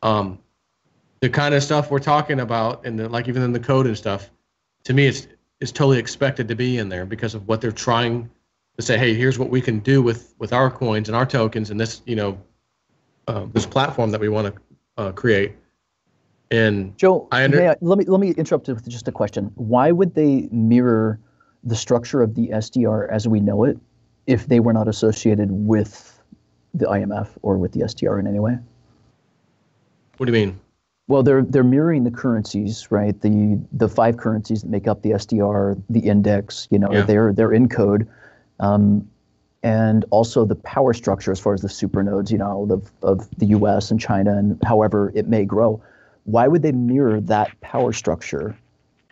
D: The kind of stuff we're talking about, and like even in the code and stuff, to me, it's totally expected to be in there because of what they're trying to say. Hey, here's what we can do with our coins and our tokens and this this platform that we want to create. And
B: Joe, let me interrupt with just a question. Why would they mirror the structure of the SDR as we know it if they were not associated with the IMF or with the SDR in any way?
D: What do you mean?
B: Well, they're mirroring the currencies, right? The 5 currencies that make up the SDR, the index. They're in code, and also the power structure as far as the supernodes, of the U.S. and China and however it may grow. Why would they mirror that power structure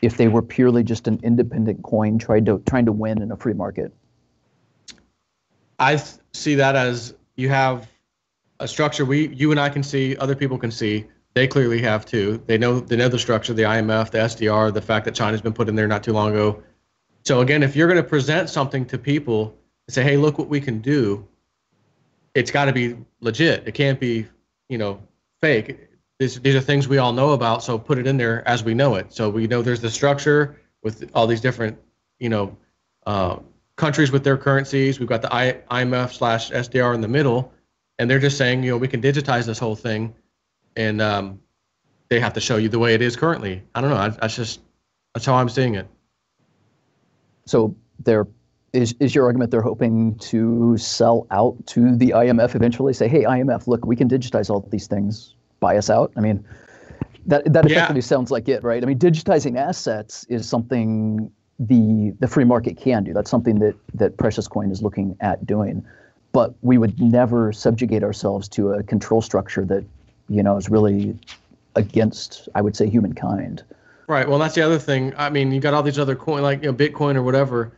B: if they were purely just an independent coin trying to win in a free market?
D: I see that as you have a structure you and I can see, other people can see. They clearly have too. They know the structure, the IMF, the SDR, the fact that China's been put in there not too long ago. So again, if you're going to present something to people and say, hey, look what we can do, it's got to be legit. It can't be, fake. These are things we all know about, so put it in there as we know it. So we know there's the structure with all these different, countries with their currencies. We've got the IMF/SDR in the middle, and they're just saying, we can digitize this whole thing, and they have to show you the way it is currently. I don't know. That's how I'm seeing it.
B: So there is your argument they're hoping to sell out to the IMF eventually? Say, hey, IMF, look, we can digitize all these things. Buy us out. I mean, that effectively sounds like it, right? I mean, digitizing assets is something the free market can do. That's something that Precious Coin is looking at doing. But we would never subjugate ourselves to a control structure that, is really against, I would say, humankind.
D: Right. Well, that's the other thing. I mean, you got all these other coins, like Bitcoin or whatever.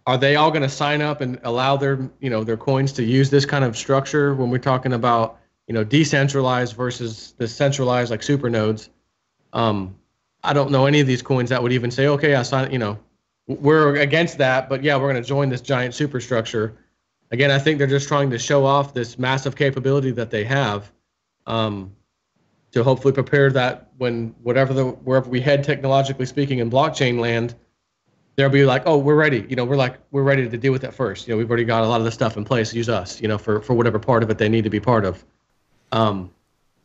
D: Are they all going to sign up and allow their coins to use this kind of structure when we're talking about decentralized versus the centralized, like super nodes? I don't know any of these coins that would even say, okay, I sign, we're against that, but yeah, we're going to join this giant superstructure. Again, I think they're just trying to show off this massive capability that they have, to hopefully prepare that when wherever we head technologically speaking in blockchain land, they'll be like, oh, we're ready. We're ready to deal with that first. We've already got a lot of the stuff in place. Use us, for whatever part of it they need to be part of. I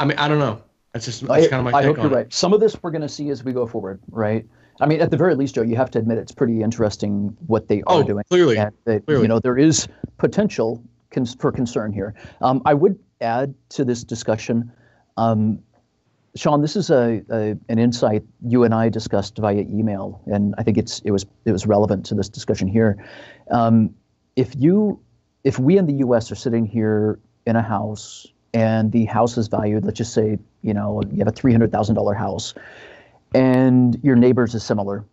D: mean, I don't know. That's kind of my take on it.
B: I hope you're right. Some of this we're going to see as we go forward, right? I mean, at the very least, Joe, you have to admit it's pretty interesting what they are doing.
D: Clearly.
B: And that, there is potential for concern here. I would add to this discussion, Sean, this is an insight you and I discussed via email, and I think it was relevant to this discussion here. If we in the U.S. are sitting here in a house and the house is valued, let's just say, you have a $300,000 house, and your neighbors is similar,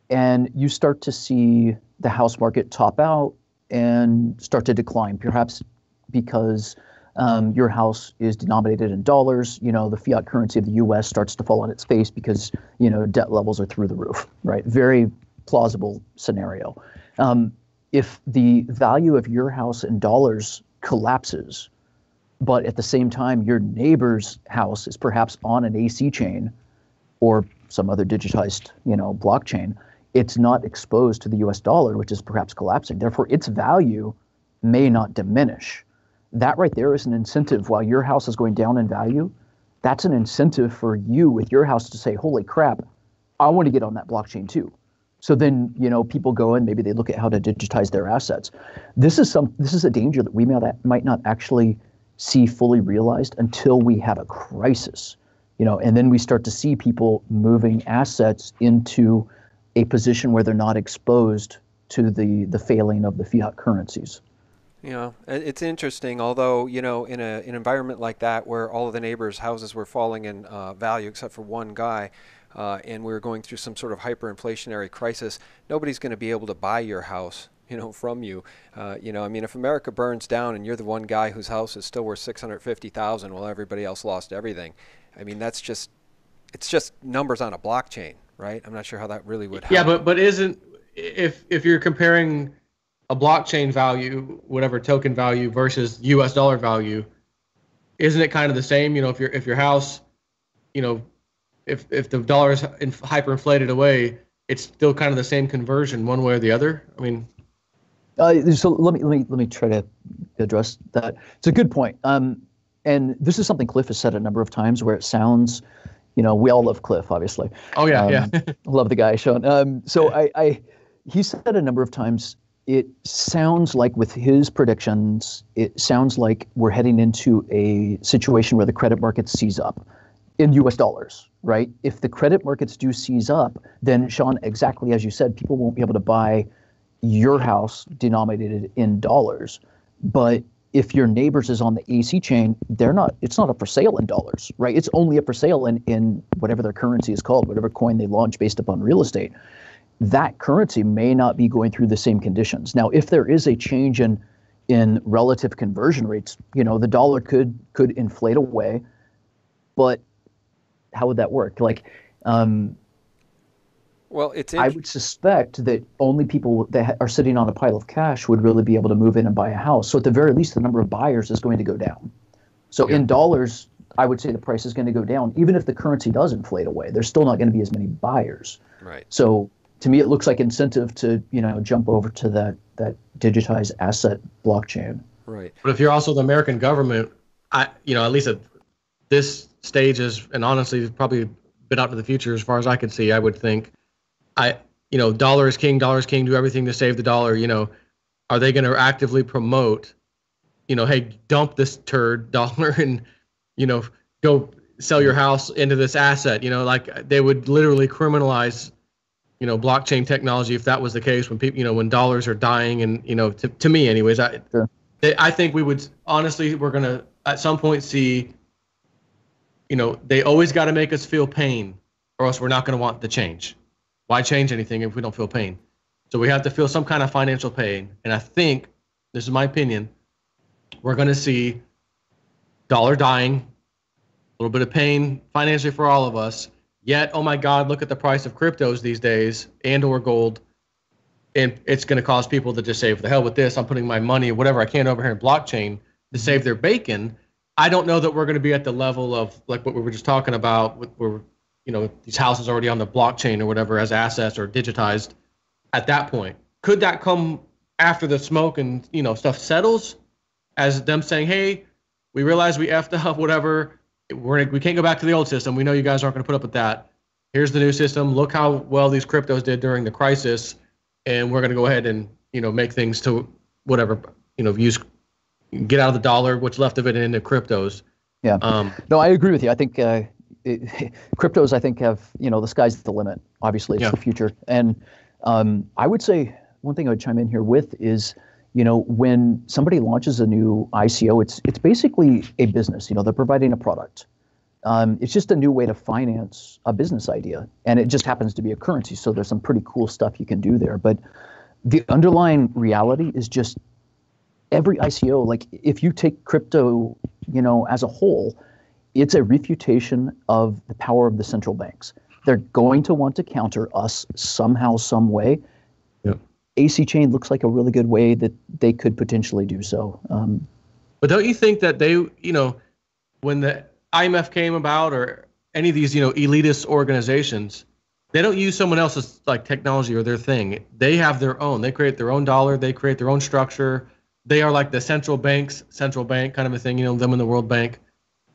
B: and you start to see the house market top out and start to decline, perhaps because your house is denominated in dollars, the fiat currency of the U.S. starts to fall on its face because, debt levels are through the roof, right? Very plausible scenario. If the value of your house in dollars collapses, but at the same time your neighbor's house is perhaps on an ACChain or some other digitized, blockchain, it's not exposed to the US dollar, which is perhaps collapsing. Therefore, its value may not diminish. That right there is an incentive. While your house is going down in value, that's an incentive for you with your house to say, holy crap, I want to get on that blockchain too. So then, people go and maybe they look at how to digitize their assets. This is a danger that we might not actually see fully realized until we have a crisis, and then we start to see people moving assets into a position where they're not exposed to the failing of the fiat currencies.
C: It's interesting, although, in an environment like that where all of the neighbors' houses were falling in value except for one guy, and we were going through some sort of hyperinflationary crisis, nobody's going to be able to buy your house, from you. I mean, if America burns down and you're the one guy whose house is still worth $650,000 while everybody else lost everything, I mean, it's just numbers on a blockchain, right? I'm not sure how that really would happen.
D: Yeah, but isn't, if you're comparing a blockchain value, whatever token value versus US dollar value, isn't it kind of the same? If your house, if the dollar is hyperinflated away, it's still kind of the same conversion one way or the other. I mean,
B: so let me try to address that. It's a good point. And this is something Cliff has said a number of times where it sounds, we all love Cliff, obviously.
D: Oh yeah, yeah.
B: Love the guy, Sean. So he said a number of times, it sounds like with his predictions, it sounds like we're heading into a situation where the credit markets seize up in US dollars, right? If the credit markets do seize up, then Sean, exactly as you said, people won't be able to buy your house denominated in dollars. But if your neighbors is on the ACChain, it's not up for sale in dollars, right? It's only up for sale in whatever their currency is called, whatever coin they launch based upon real estate. That currency may not be going through the same conditions. Now, if there is a change in relative conversion rates, the dollar could inflate away, but how would that work?
C: Well,
B: I would suspect that only people that are sitting on a pile of cash would really be able to move in and buy a house. So at the very least, the number of buyers is going to go down. So in dollars, I would say the price is going to go down. Even if the currency does inflate away, there's still not going to be as many buyers.
C: Right.
B: So to me, it looks like incentive to, jump over to that digitized asset blockchain.
C: Right.
D: But if you're also the American government, at least at this stage is, and honestly, it's probably a bit out to the future as far as I could see, I would think, dollar is king, do everything to save the dollar. Are they going to actively promote, hey, dump this turd dollar and, go sell your house into this asset? Like they would literally criminalize, blockchain technology if that was the case when people, when dollars are dying. And, to me anyways, I think we would, honestly, we're going to at some point see, they always got to make us feel pain or else we're not going to want the change. Why change anything if we don't feel pain? So we have to feel some kind of financial pain. And I think, this is my opinion, we're going to see dollar dying, a little bit of pain financially for all of us. Yet, oh my God, look at the price of cryptos these days and or gold. And it's going to cause people to just say, the hell with this, I'm putting my money, whatever I can over here in blockchain to save their bacon. I don't know that we're going to be at the level of like what we were just talking about, where these houses already on the blockchain or whatever as assets or digitized at that point. Could that come after the smoke and stuff settles, as them saying, hey, we realize we effed up, whatever, we can't go back to the old system. We know you guys aren't going to put up with that. Here's the new system. Look how well these cryptos did during the crisis, and we're going to go ahead and make things to whatever get out of the dollar, what's left of it, into cryptos.
B: Yeah. No, I agree with you. I think cryptos, I think, have, the sky's the limit. Obviously, it's the future. And I would say one thing I would chime in here with is, when somebody launches a new ICO, it's basically a business. They're providing a product. It's just a new way to finance a business idea. And it just happens to be a currency. So there's some pretty cool stuff you can do there. But the underlying reality is just every ICO, like if you take crypto, as a whole, it's a refutation of the power of the central banks. They're going to want to counter us somehow, some way.
D: Yep.
B: ACChain looks like a really good way that they could potentially do so.
D: But don't you think that they, when the IMF came about or any of these, elitist organizations, they don't use someone else's like technology or their thing. They have their own. They create their own dollar. They create their own structure. They are like the central bank kind of a thing, them in the World Bank.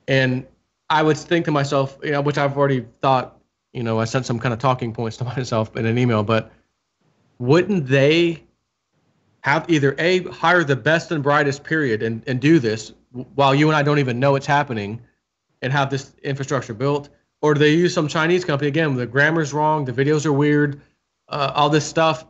D: And I would think to myself, which I've already thought, I sent some kind of talking points to myself in an email, but wouldn't they have either hire the best and brightest period and do this while you and I don't even know it's happening and have this infrastructure built? Or do they use some Chinese company, again, the grammar's wrong, the videos are weird, all this stuff,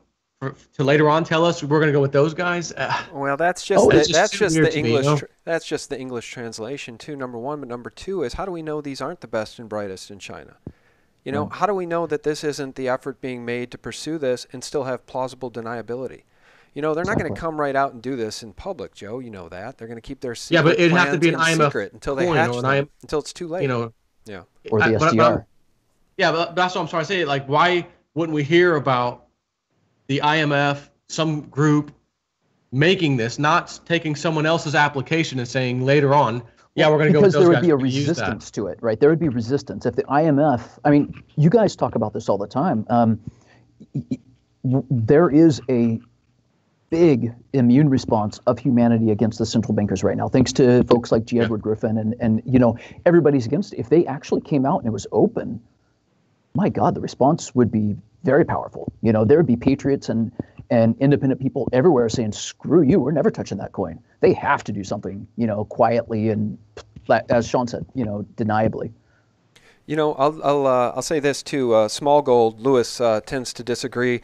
D: to later on tell us we're going to go with those guys?
C: Well, that's just the English. That's just the English translation too. Number one, but number two is, how do we know these aren't the best and brightest in China? How do we know that this isn't the effort being made to pursue this and still have plausible deniability? They're not going to come right out and do this in public, Joe. You know that they're going to keep their secret
D: but it'd have to be an
C: plans in
D: IMF
C: secret until they hatch them, until it's too late. Yeah.
B: Or the SDR.
D: But that's what I'm trying to say. Like, why wouldn't we hear about the IMF, some group making this, not taking someone else's application and saying later on, we're going to go with those guys.
B: Because there would be a resistance to it, right? There would be resistance. If the IMF, you guys talk about this all the time. There is a big immune response of humanity against the central bankers right now, thanks to folks like G. Edward Griffin and everybody's against it. If they actually came out and it was open, my God, the response would be very powerful. There would be patriots and independent people everywhere saying, screw you, we're never touching that coin. They have to do something, quietly and, as Sean said, deniably.
C: I'll say this too. Small Gold, Lewis tends to disagree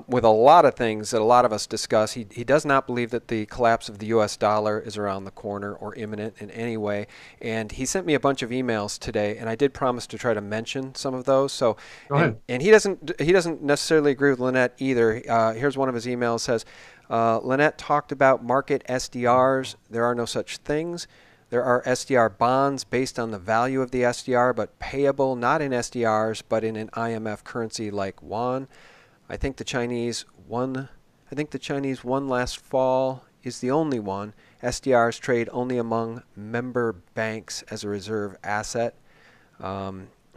C: with a lot of things that a lot of us discuss. He does not believe that the collapse of the U.S. dollar is around the corner or imminent in any way. And he sent me a bunch of emails today, and I did promise to try to mention some of those. So, and he doesn't necessarily agree with Lynette either. Here's one of his emails. Says, Lynette talked about market SDRs. There are no such things. There are SDR bonds based on the value of the SDR, but payable not in SDRs, but in an IMF currency like yuan. I think the Chinese won last fall is the only one, SDRs trade only among member banks as a reserve asset.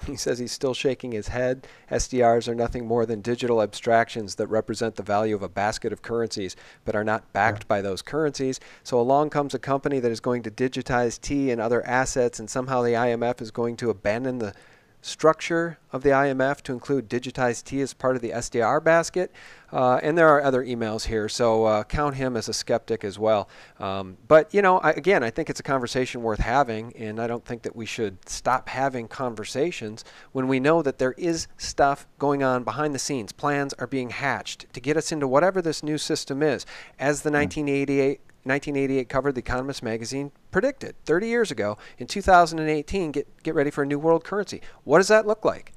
C: He says he's still shaking his head. SDRs are nothing more than digital abstractions that represent the value of a basket of currencies, but are not backed by those currencies. So along comes a company that is going to digitize T and other assets, and somehow the IMF is going to abandon the structure of the IMF to include digitized T as part of the SDR basket. And there are other emails here, so count him as a skeptic as well. But, you know, again, I think it's a conversation worth having, and I don't think that we should stop having conversations when we know that there is stuff going on behind the scenes. Plans are being hatched to get us into whatever this new system is. As the 1988 cover, The Economist magazine predicted 30 years ago, in 2018, get ready for a new world currency. What does that look like?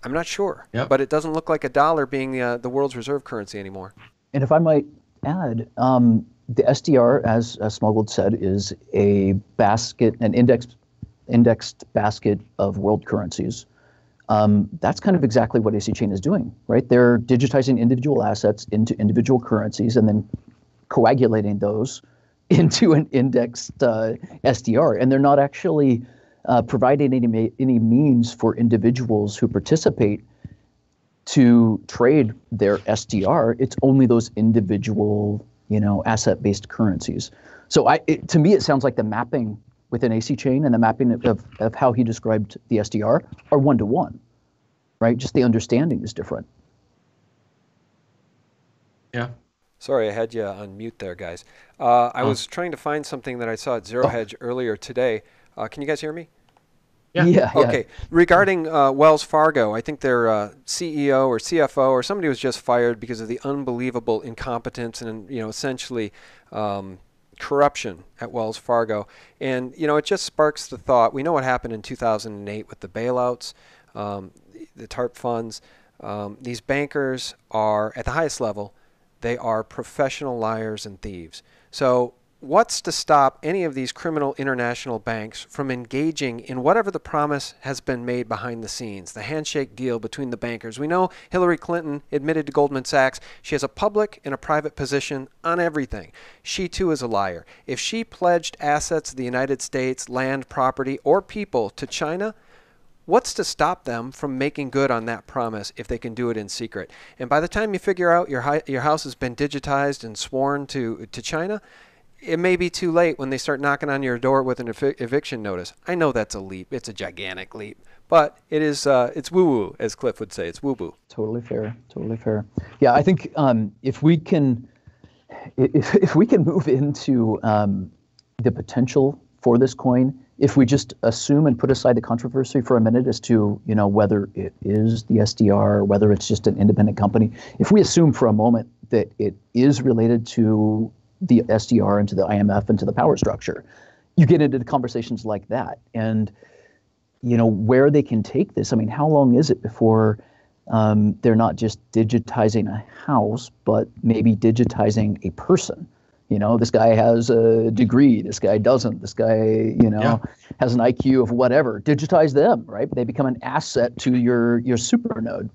C: I'm not sure, but it doesn't look like a dollar being the world's reserve currency anymore.
B: And if I might add, the SDR, as Smuggled said, is a basket, an indexed basket of world currencies. That's kind of exactly what ACChain is doing, right? They're digitizing individual assets into individual currencies and then coagulating those into an indexed SDR, and they're not actually providing any means for individuals who participate to trade their SDR. It's only those individual, asset-based currencies. So to me, it sounds like the mapping within ACChain and the mapping of how he described the SDR are one-to-one, right? Just the understanding is different.
D: Yeah.
C: Sorry, I had you on mute there, guys. I was trying to find something that I saw at Zero Hedge earlier today. Can you guys hear me?
B: Yeah.
C: Okay. Regarding Wells Fargo, I think their CEO or CFO or somebody was just fired because of the unbelievable incompetence and essentially corruption at Wells Fargo. And it just sparks the thought. We know what happened in 2008 with the bailouts, the TARP funds. These bankers are at the highest level. They are professional liars and thieves. So what's to stop any of these criminal international banks from engaging in whatever the promise has been made behind the scenes, the handshake deal between the bankers? We know Hillary Clinton admitted to Goldman Sachs she has a public and a private position on everything. She too is a liar. If she pledged assets of the United States, land, property, or people to China, what's to stop them from making good on that promise if they can do it in secret? And by the time you figure out your house has been digitized and sworn to China, it may be too late when they start knocking on your door with an eviction notice. I know that's a leap. It's a gigantic leap. But it is, it's woo-woo, as Cliff would say. It's woo-woo.
B: Totally fair. Totally fair. Yeah, I think if we can move into the potential for this coin, if we just assume and put aside the controversy for a minute as to whether it is the SDR, whether it's just an independent company, if we assume for a moment that it is related to the SDR and to the IMF and to the power structure, you get into conversations like that, and where they can take this. I mean, how long is it before they're not just digitizing a house, but maybe digitizing a person? This guy has a degree, this guy doesn't, this guy, has an IQ of whatever. Digitize them, right? They become an asset to your supernode.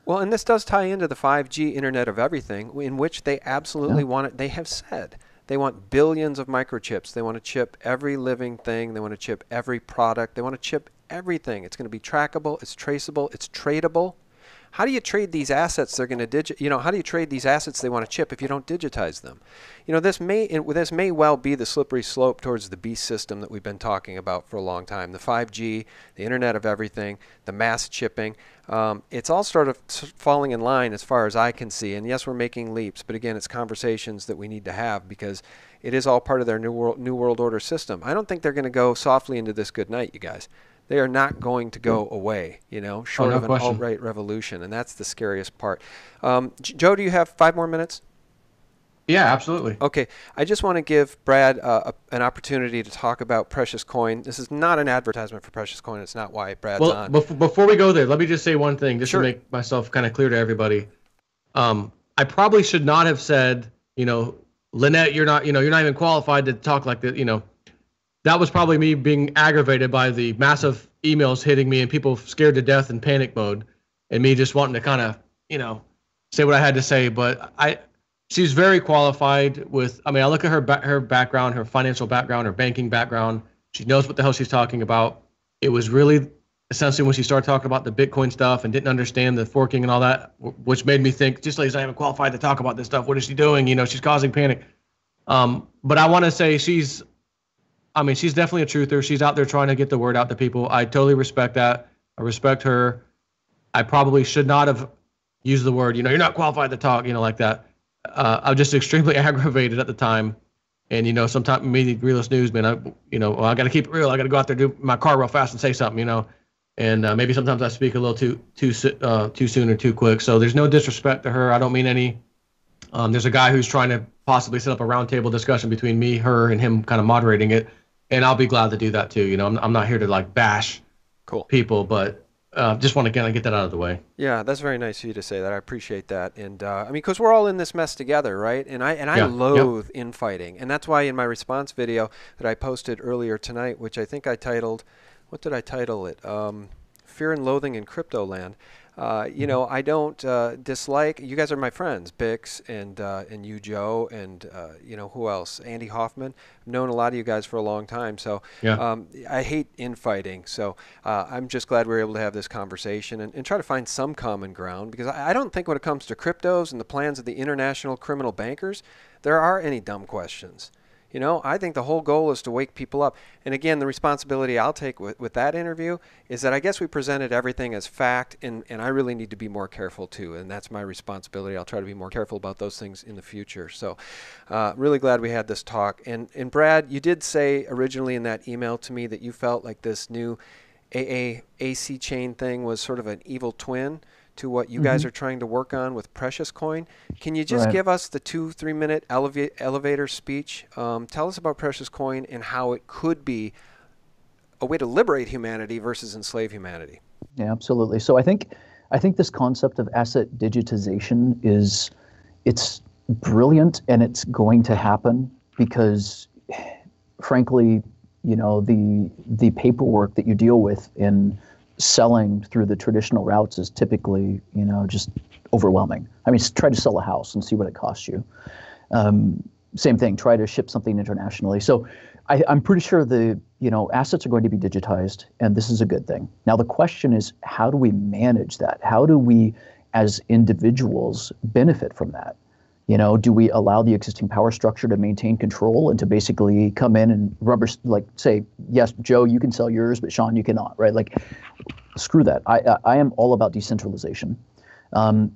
C: Well, and this does tie into the 5G Internet of Everything, in which they absolutely want it. They have said they want billions of microchips. They want to chip every living thing. They want to chip every product. They want to chip everything. It's going to be trackable. It's traceable. It's tradable. How do you trade these assets they're going to how do you trade these assets they want to chip if you don't digitize them? This may well be the slippery slope towards the beast system that we've been talking about for a long time. The 5G, the Internet of Everything, the mass chipping. It's all sort of falling in line as far as I can see. And yes, we're making leaps, but again, it's conversations that we need to have because it is all part of their new world order system. I don't think they're going to go softly into this good night, you guys. They are not going to go away, short of an alt-right revolution, and that's the scariest part. Joe, do you have 5 more minutes?
D: Yeah, absolutely.
C: Okay, I just want to give Brad an opportunity to talk about Precious Coin. This is not an advertisement for Precious Coin. It's not why Brad's on.
D: Before we go there, let me just say one thing, just to make myself kind of clear to everybody. I probably should not have said, Lynette, you're not even qualified to talk like that, That was probably me being aggravated by the massive emails hitting me and people scared to death in panic mode and me just wanting to kind of, say what I had to say. But she's very qualified with, I mean, I look at her background, her financial background, her banking background. She knows what the hell she's talking about. It was really essentially when she started talking about the Bitcoin stuff and didn't understand the forking and all that, which made me think, just like I haven't qualified to talk about this stuff. What is she doing? You know, she's causing panic. But I want to say she's definitely a truther. She's out there trying to get the word out to people. I totally respect that. I respect her. I probably should not have used the word, you're not qualified to talk, like that. I was just extremely aggravated at the time. And, sometimes me, realist newsman, I got to keep it real. I got to go out there, do my car real fast and say something, And maybe sometimes I speak a little too soon or too quick. So there's no disrespect to her. I don't mean any. There's a guy who's trying to possibly set up a roundtable discussion between me, her, and him kind of moderating it. And I'll be glad to do that too. I'm not here to bash people, but just want to kind of get that out of the way.
C: Yeah, that's very nice of you to say that. I appreciate that. And because we're all in this mess together, right? And I loathe infighting. And that's why in my response video that I posted earlier tonight, which I think I titled, what did I title it? Fear and Loathing in Crypto Land. I don't dislike, you guys are my friends, Bix and you, Joe, and who else? Andy Hoffman. I've known a lot of you guys for a long time, so I hate infighting. So I'm just glad we were able to have this conversation and try to find some common ground, because I don't think when it comes to cryptos and the plans of the international criminal bankers, there are any dumb questions. I think the whole goal is to wake people up. And again, the responsibility I'll take with that interview is that I guess we presented everything as fact, and I really need to be more careful too. And that's my responsibility. I'll try to be more careful about those things in the future. So really glad we had this talk. And Brad, you did say originally in that email to me that you felt like this new ACChain thing was sort of an evil twin to what you guys are trying to work on with Precious Coin. Can you just give us the 2-3 minute elevator speech? Tell us about Precious Coin and how it could be a way to liberate humanity versus enslave humanity.
B: Yeah, absolutely. So I think this concept of asset digitization it's brilliant, and it's going to happen because, frankly, the paperwork that you deal with in selling through the traditional routes is typically, just overwhelming. I mean, try to sell a house and see what it costs you. Same thing, try to ship something internationally. So I'm pretty sure the, assets are going to be digitized, and this is a good thing. Now, the question is, how do we manage that? How do we, as individuals, benefit from that? Do we allow the existing power structure to maintain control and to basically come in and say, yes, Joe, you can sell yours, but Sean, you cannot, right? Screw that. I am all about decentralization.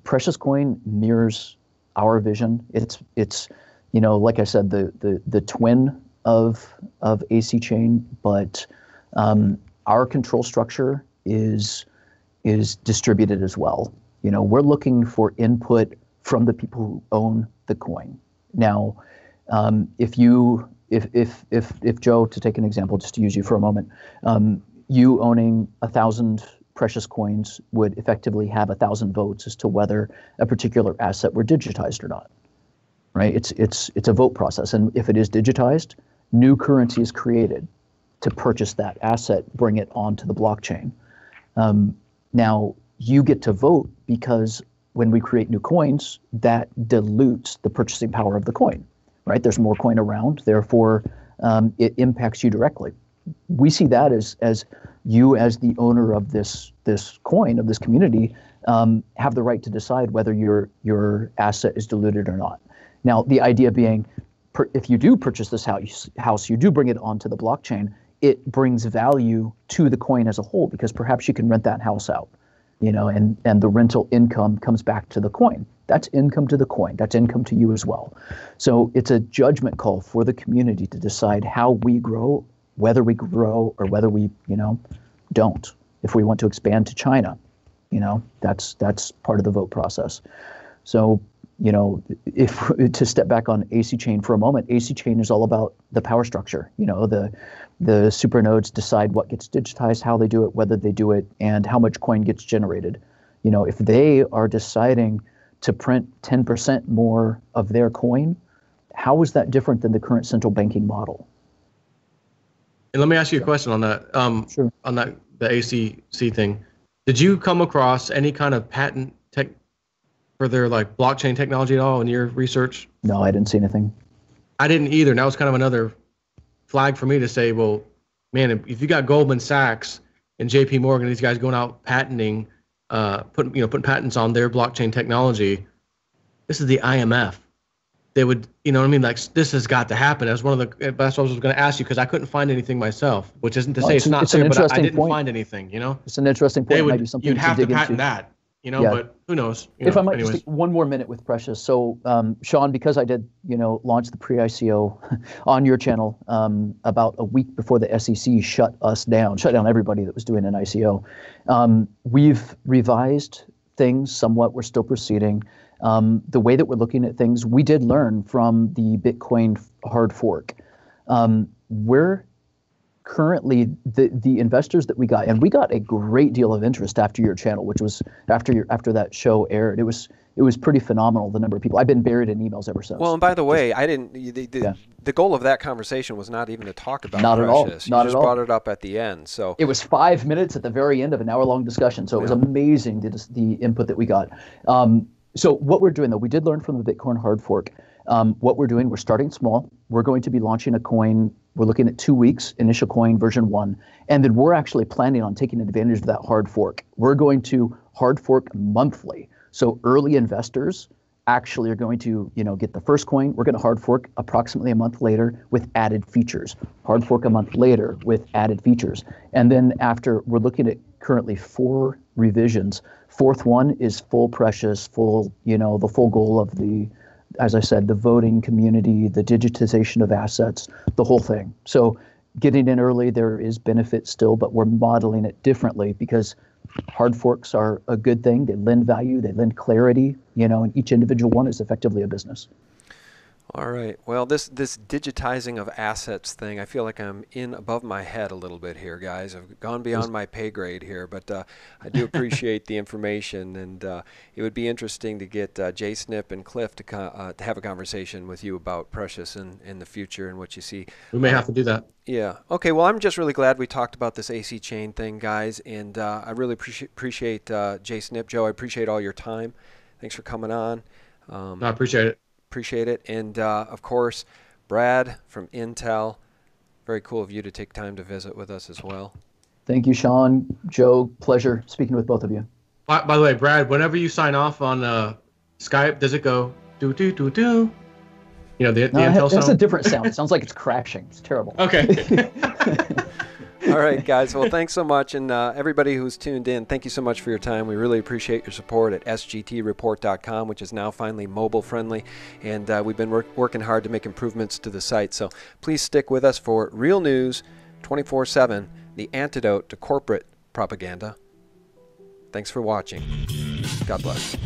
B: Precious Coin mirrors our vision. It's like I said, the twin of ACChain, but our control structure is distributed as well. We're looking for input from the people who own the coin. Now, if Joe, to take an example, just to use you for a moment, you owning 1,000 precious coins would effectively have 1,000 votes as to whether a particular asset were digitized or not, right? It's a vote process, and if it is digitized, new currency is created to purchase that asset, bring it onto the blockchain. Now, you get to vote because when we create new coins, that dilutes the purchasing power of the coin, right? There's more coin around, therefore it impacts you directly. We see that as you, as the owner of this coin, of this community, have the right to decide whether your asset is diluted or not. Now, the idea being, if you do purchase this house, you do bring it onto the blockchain, it brings value to the coin as a whole, because perhaps you can rent that house out. And the rental income comes back to the coin. That's income to the coin. That's income to you as well. So it's a judgment call for the community to decide how we grow, whether we grow or whether we, don't. If we want to expand to China, that's part of the vote process. So, if to step back on ACChain for a moment, ACChain is all about the power structure. The supernodes decide what gets digitized, how they do it, whether they do it, and how much coin gets generated. If they are deciding to print 10% more of their coin, how is that different than the current central banking model?
D: And let me ask you a question on that.
B: Sure.
D: On that, the ACC thing, did you come across any kind of patent for their like blockchain technology at all in your research?
B: No, I didn't see anything.
D: I didn't either. And that was kind of another flag for me to say, well, man, if you got Goldman Sachs and JP Morgan, these guys going out patenting, putting patents on their blockchain technology, this is the IMF. They would, you know what I mean? Like, this has got to happen. That's one of the, that's what I was going to ask you, because I couldn't find anything myself, which isn't to say it's not there, but I didn't find anything, you know?
B: It's an interesting point.
D: They would,
B: Maybe something
D: you'd have to
B: dig
D: patent
B: into.
D: that, you know,
B: Yeah.
D: but who knows?
B: If I might
D: anyways.
B: just take one more minute with Precious. So, Sean, because I did, launch the pre-ICO on your channel about a week before the SEC shut down everybody that was doing an ICO. We've revised things somewhat. We're still proceeding. The way that we're looking at things, we did learn from the Bitcoin hard fork. We're currently the investors that we got, and we got a great deal of interest after your channel, which was after that show aired. It was pretty phenomenal, the number of people. I've been buried in emails ever since.
C: Well, and by the way, I didn't. The goal of that conversation was not even to talk about
B: Not at all.
C: Precious.
B: Not
C: You just
B: at all.
C: brought it up at the end. So
B: it was 5 minutes at the very end of an hour-long discussion. So it was amazing, the input that we got. So what we're doing, though, we did learn from the Bitcoin hard fork. What we're doing, we're starting small. We're going to be launching a coin. We're looking at 2 weeks, initial coin version 1. And then we're actually planning on taking advantage of that hard fork. We're going to hard fork monthly. So early investors actually are going to, get the first coin. We're going to hard fork approximately a month later with added features. Hard fork a month later with added features. And then after, we're looking at currently 4 revisions. Fourth one is full Precious, the full goal of as I said, the voting community, the digitization of assets, the whole thing. So getting in early, there is benefit still, but we're modeling it differently because hard forks are a good thing. They lend value, they lend clarity, and each individual one is effectively a business.
C: all right. Well, this digitizing of assets thing, I feel like I'm in above my head a little bit here, guys. I've gone beyond my pay grade here, but I do appreciate the information, and it would be interesting to get Jsnip and Cliff to have a conversation with you about Precious in the future and what you see.
D: We may have to do that.
C: Yeah. Okay. Well, I'm just really glad we talked about this ACChain thing, guys, and I really appreciate Jsnip, Joe. I appreciate all your time. Thanks for coming on.
D: No, I appreciate it.
C: Appreciate it. And of course, Brad from Intel, very cool of you to take time to visit with us as well.
B: Thank you, Sean. Joe, pleasure speaking with both of you.
D: By the way, Brad, whenever you sign off on Skype, does it go do do do do? The Intel sound?
B: That's a different sound. It sounds like it's crashing. It's terrible.
D: Okay.
C: All right, guys. Well, thanks so much. And everybody who's tuned in, thank you so much for your time. We really appreciate your support at sgtreport.com, which is now finally mobile friendly. And we've been working hard to make improvements to the site. So please stick with us for real news 24/7, the antidote to corporate propaganda. Thanks for watching. God bless.